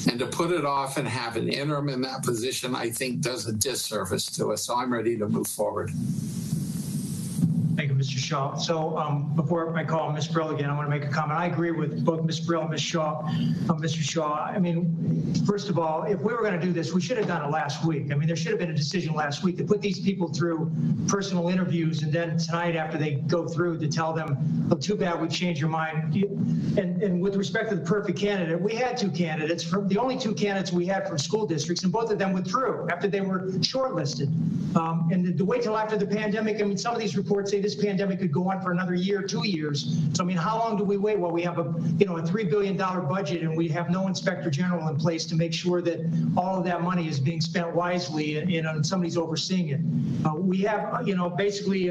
And to put it off and have an interim in that position, I think does a disservice to us. So I'm ready to move forward. Thank you, Mr. Shaw. So before I call Ms. Brill again, I want to make a comment. I agree with both Ms. Brill and Ms. Shaw. Mr. Shaw, I mean, first of all, if we were going to do this, we should have done it last week. I mean, there should have been a decision last week to put these people through personal interviews, and then tonight after they go through to tell them, oh, too bad we changed your mind. And with respect to the perfect candidate, we had two candidates, from the only two candidates we had from school districts, and both of them withdrew after they were shortlisted. And to wait till after the pandemic, I mean, some of these reports say this pandemic could go on for another year, 2 years. So, I mean, how long do we wait? Well, we have a $3 billion budget, and we have no inspector general in place to make sure that all of that money is being spent wisely, and somebody's overseeing it. We have, basically,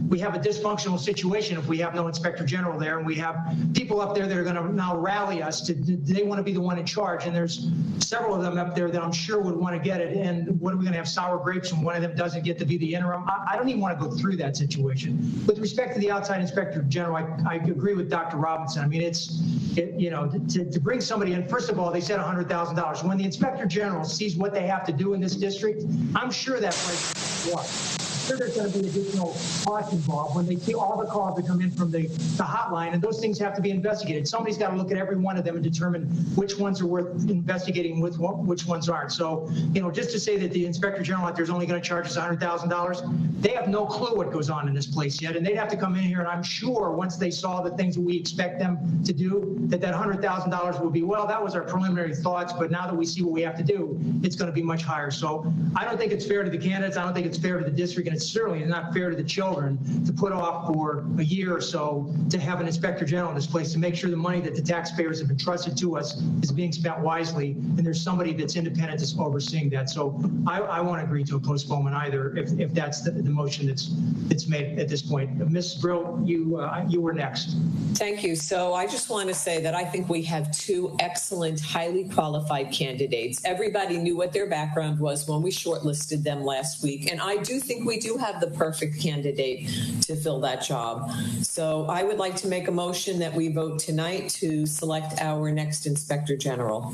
we have a dysfunctional situation if we have no inspector general there, and we have people up there that are going to now rally us they want to be the one in charge, and there's several of them up there that I'm sure would want to get it. And what are we going to have, sour grapes when one of them doesn't get to be the interim? I don't even want to go through that situation. With respect to the outside inspector general, I agree with Dr. Robinson. I mean, to bring somebody in, first of all, they said $100,000. When the inspector general sees what they have to do in this district, I'm sure that place what. Sure, there's going to be additional costs involved when they see all the calls that come in from the hotline, and those things have to be investigated. Somebody's got to look at every one of them and determine which ones are worth investigating, which ones aren't. So, just to say that the inspector general out there is only going to charge us $100,000, they have no clue what goes on in this place yet, and they'd have to come in here, and I'm sure once they saw the things that we expect them to do, that $100,000 will be, well, that was our preliminary thoughts, but now that we see what we have to do, it's going to be much higher. So I don't think it's fair to the candidates. I don't think it's fair to the district, and it's certainly not fair to the children to put off for a year or so to have an inspector general in this place to make sure the money that the taxpayers have entrusted to us is being spent wisely, and there's somebody that's independent that's overseeing that. So I won't agree to a postponement either if that's the motion that's made at this point. Ms. Brill, you were next. Thank you. So I just want to say that I think we have two excellent, highly qualified candidates. Everybody knew what their background was when we shortlisted them last week, and I do think we do have the perfect candidate to fill that job. So I would like to make a motion that we vote tonight to select our next Inspector General. All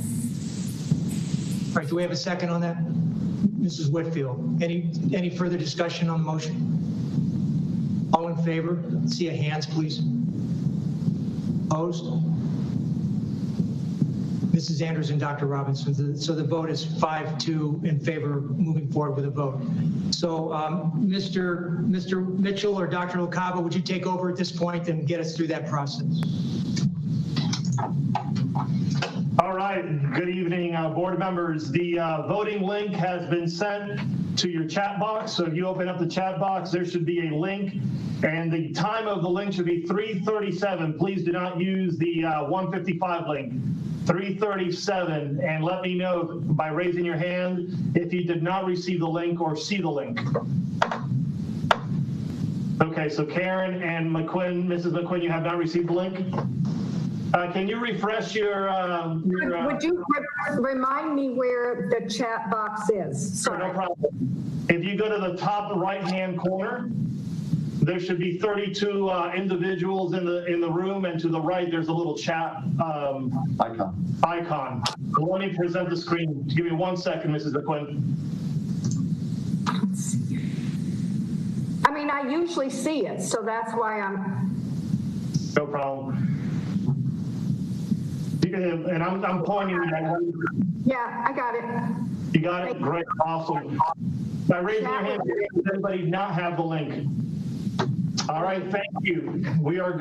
right, do we have a second on that? Mrs. Whitfield, any further discussion on the motion? All in favor? See a hands, please. Opposed? Mrs. Andrews and Dr. Robinson. So the vote is 5-2 in favor of moving forward with a vote. So Mr. Mitchell or Dr. LaCava, would you take over at this point and get us through that process? All right, good evening, board members. The voting link has been sent to your chat box. So if you open up the chat box, there should be a link, and the time of the link should be 3:37. Please do not use the 1:55 link. 3:37, and let me know by raising your hand if you did not receive the link or see the link. Okay, so Karen and McQuinn, Mrs. McQuinn, you have not received the link? Can you refresh your... Would you remind me where the chat box is? Sorry. No problem. If you go to the top right-hand corner, there should be 32 individuals in the room, and to the right, there's a little chat icon. So let me present the screen. Give me 1 second, Mrs. McQuinn. I mean, I usually see it, so that's why I'm... No problem. And I'm pointing at it. Yeah, I got it. You got it? Great, awesome. By raising your hand, does anybody not have the link? All right, thank you. We are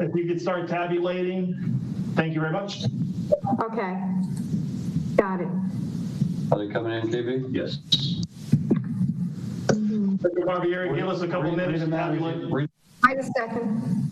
if we could start tabulating. Thank you very much. Okay, got it. Are they coming in, KB? Yes. Mr. Barbieri, give us a couple minutes to tabulate. Wait a second.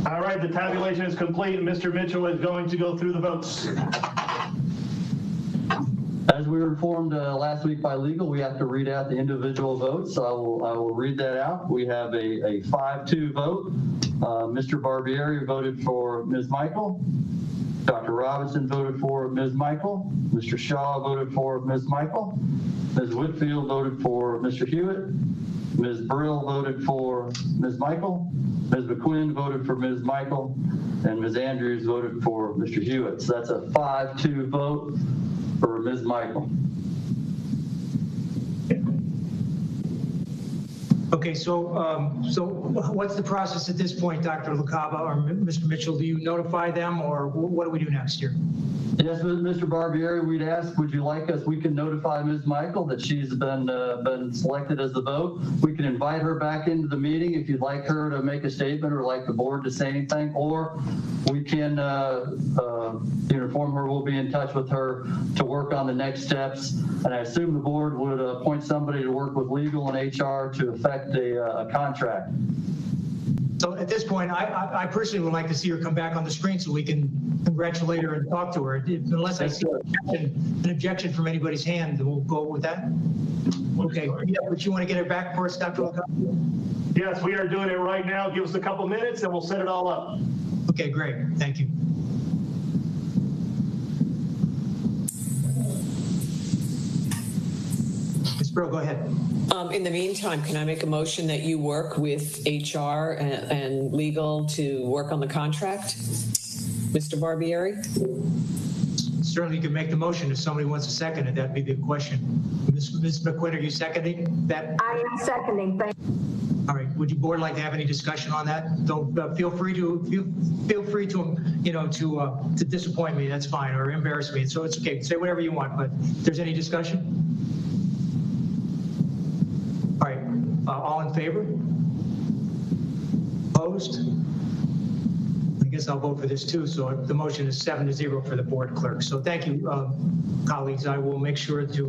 All right, the tabulation is complete. Mr. Mitchell is going to go through the votes. As we were informed last week by legal, we have to read out the individual votes. So I will read that out. We have a 5-2 vote. Mr. Barbieri voted for Ms. Michael. Dr. Robinson voted for Ms. Michael. Mr. Shaw voted for Ms. Michael. Ms. Whitfield voted for Mr. Hewitt. Ms. BRILL voted for Ms. Michael. Ms. McQuinn voted for Ms. Michael. And Ms. Andrews voted for Mr. Hewitt. So that's a 5-2 vote for Ms. Michael. Okay, so what's the process at this point, Dr. LaCava or Mr. Mitchell? Do you notify them, or what do we do next here? Yes, Mr. Barbieri, we'd ask, would you like us, we can notify Ms. Michael that she's been selected as the vote. We can invite her back into the meeting if you'd like her to make a statement or like the board to say anything, or we can inform her we'll be in touch with her to work on the next steps. And I assume the board would appoint somebody to work with legal and HR to effect a contract. So at this point, I personally would like to see her come back on the screen so we can congratulate her and talk to her. Unless I see an objection from anybody's hand, we'll go with that. Okay, yeah, but you want to get her back for us, Dr. LaCava? Yes, we are doing it right now. Give us a couple minutes and we'll set it all up. Okay, great. Thank you. Ms. Brill, go ahead. In the meantime, can I make a motion that you work with HR and legal to work on the contract? Mr. Barbieri? Certainly you can make the motion if somebody wants to second it. That'd be the question. Ms. McQuinn, are you seconding that? I am seconding. Thank you. All right. Would you board like to have any discussion on that? Don't feel free to to disappoint me. That's fine, or embarrass me. So it's okay. Say whatever you want. But if there's any discussion. All right. All in favor? Opposed? I guess I'll vote for this too. So the motion is 7-0 for the board clerk. So thank you, colleagues. I will make sure to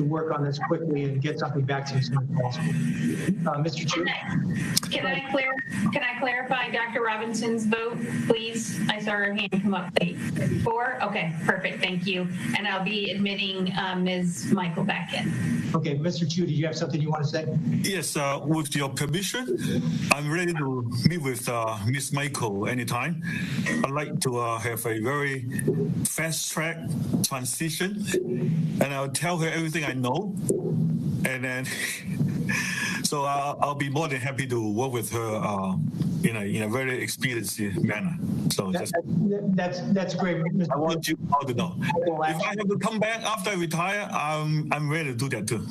work on this quickly and get something back to you as soon as possible. Mr. Chair. Can I clarify Dr. Robinson's vote, please? I saw her hand come up late. 4? Okay, perfect. Thank you. And I'll be admitting Ms. Michael back in. Okay, Mr. Chu, did you have something you want to say? Yes, with your permission, I'm ready to meet with Ms. Michael anytime. I'd like to have a very fast-track transition, and I'll tell her everything I know, and then so I'll be more than happy to work with her in a very experienced manner. So that's great. I want you all to know. If I have to come back after I retire, I'm ready to do that too.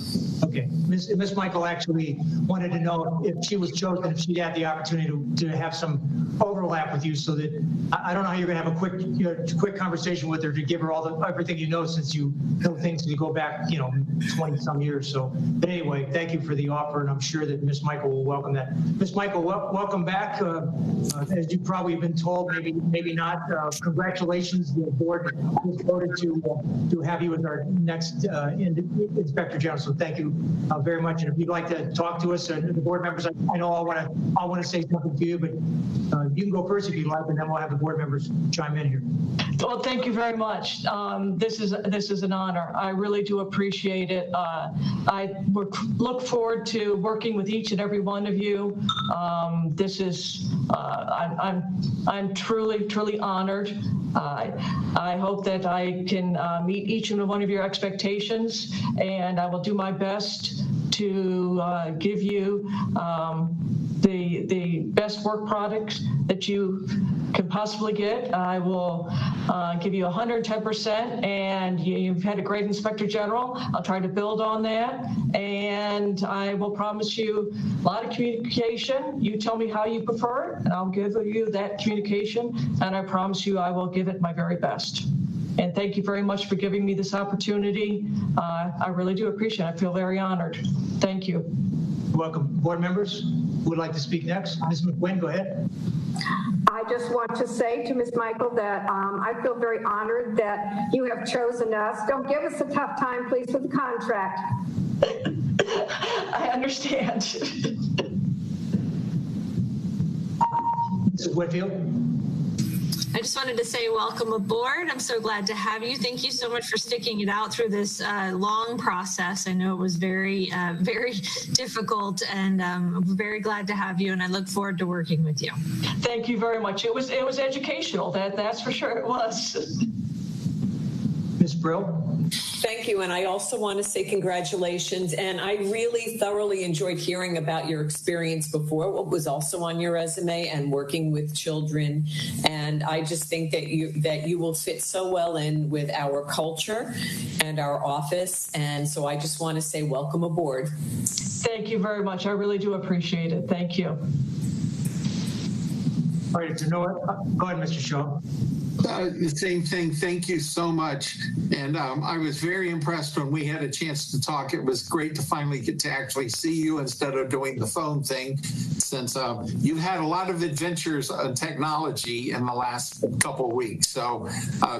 Okay, Ms. Michael actually wanted to know if she was chosen, if she'd had the opportunity to have some overlap with you, so that I don't know how you're going to have a quick conversation with her to give her everything you know, since you know things that go back 20 some years. So, but anyway, thank you for the offer, and I'm sure that Ms. Michael will welcome that. Ms. Michael, welcome back. As you probably have been told, maybe not. Congratulations, the board has voted to have you as our next Inspector General. So thank you very much. And if you'd like to talk to us, the board members, I know I want to say something to you, but you can go first if you'd like, and then we'll have the board members chime in here. Well, thank you very much. This is an honor. I really do appreciate it. I look forward to working with each and every one of you. This is I'm truly honored. I hope that I can meet each and one of your expectations, and I will do my best to give you the best work product that you can possibly get. I will give you 110%, and you've had a great Inspector General. I'll try to build on that, and I will promise you a lot of communication. You tell me how you prefer it, and I'll give you that communication, and I promise you I will give it my very best. And thank you very much for giving me this opportunity. I really do appreciate it. I feel very honored. Thank you. You're welcome. Board members who would like to speak next? Ms. McQuinn, go ahead. I just want to say to Ms. Michael that I feel very honored that you have chosen us. Don't give us a tough time, please, with the contract. I understand. Mrs. Whitfield? I just wanted to say welcome aboard. I'm so glad to have you. Thank you so much for sticking it out through this long process. I know it was very, very difficult, and I'm very glad to have you, and I look forward to working with you. Thank you very much. It was educational. That's for sure it was. Ms. BRILL? Thank you. And I also want to say congratulations. And I really thoroughly enjoyed hearing about your experience before, what was also on your resume, and working with children. And I just think that you will fit so well in with our culture and our office. And so I just want to say welcome aboard. Thank you very much. I really do appreciate it. Thank you. All right, go ahead, Mr. Shaw. The same thing. Thank you so much. And I was very impressed when we had a chance to talk. It was great to finally get to actually see you instead of doing the phone thing, since you've had a lot of adventures on technology in the last couple of weeks. So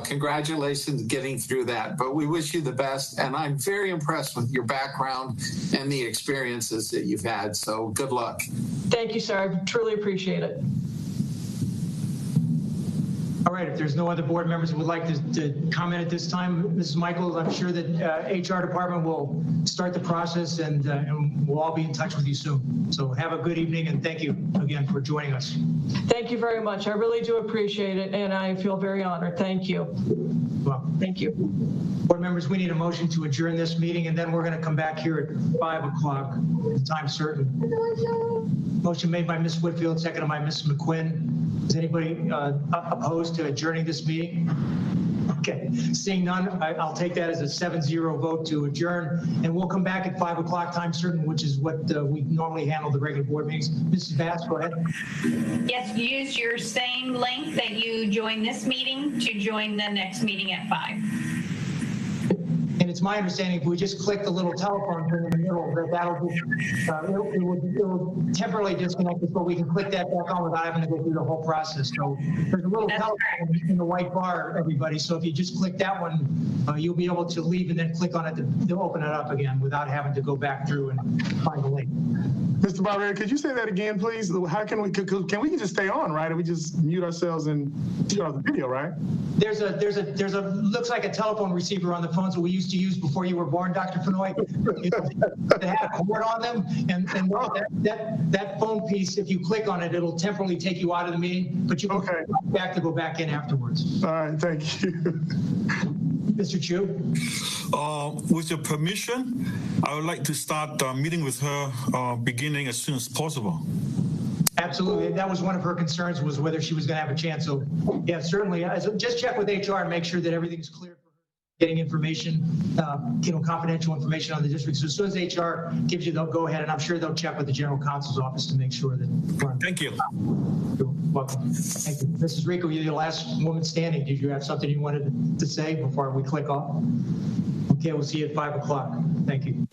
congratulations getting through that. But we wish you the best. And I'm very impressed with your background and the experiences that you've had. So good luck. Thank you, sir. I truly appreciate it. All right, if there's no other board members who would like to comment at this time, Mrs. Michaels, I'm sure that HR department will start the process, and we'll all be in touch with you soon. So have a good evening, and thank you again for joining us. Thank you very much. I really do appreciate it, and I feel very honored. Thank you. Well, thank you. Board members, we need a motion to adjourn this meeting, and then we're going to come back here at 5 o'clock, time certain. Motion made by Ms. Whitfield, seconded by Ms. McQuinn. Is anybody opposed to adjourning this meeting? Okay, seeing none, I'll take that as a 7-0 vote to adjourn, and we'll come back at 5 o'clock time certain, which is what we normally handle the regular board meetings. Mrs. Bass, go ahead. Yes, use your same link that you joined this meeting to join the next meeting at 5. And it's my understanding if we just click the little telephone thing in the middle, that'll just, it will temporarily disconnect us, but we can click that back on without having to go through the whole process. So there's a little telephone in the white bar, everybody. So if you just click that one, you'll be able to leave and then click on it to open it up again without having to go back through and find the link. Mr. Barbieri, could you say that again, please? How can we just stay on, right? Or we just mute ourselves and turn off the video, right? There's a looks like a telephone receiver on the phones that we used to use before you were born, Dr. Fenoy. They had a cord on them, and that phone piece, if you click on it, it'll temporarily take you out of the meeting, but you can go back in afterwards. All right, thank you. Mr. Chu? With your permission, I would like to start the meeting with her beginning as soon as possible. Absolutely. That was one of her concerns, was whether she was going to have a chance. So, yeah, certainly. Just check with HR and make sure that everything's clear for her getting information, confidential information on the district. So as soon as HR gives you, they'll go ahead, and I'm sure they'll check with the general counsel's office to make sure that. Thank you. You're welcome. Thank you. Mrs. Rico, you're the last woman standing. Did you have something you wanted to say before we click off? Okay, we'll see you at 5 o'clock. Thank you.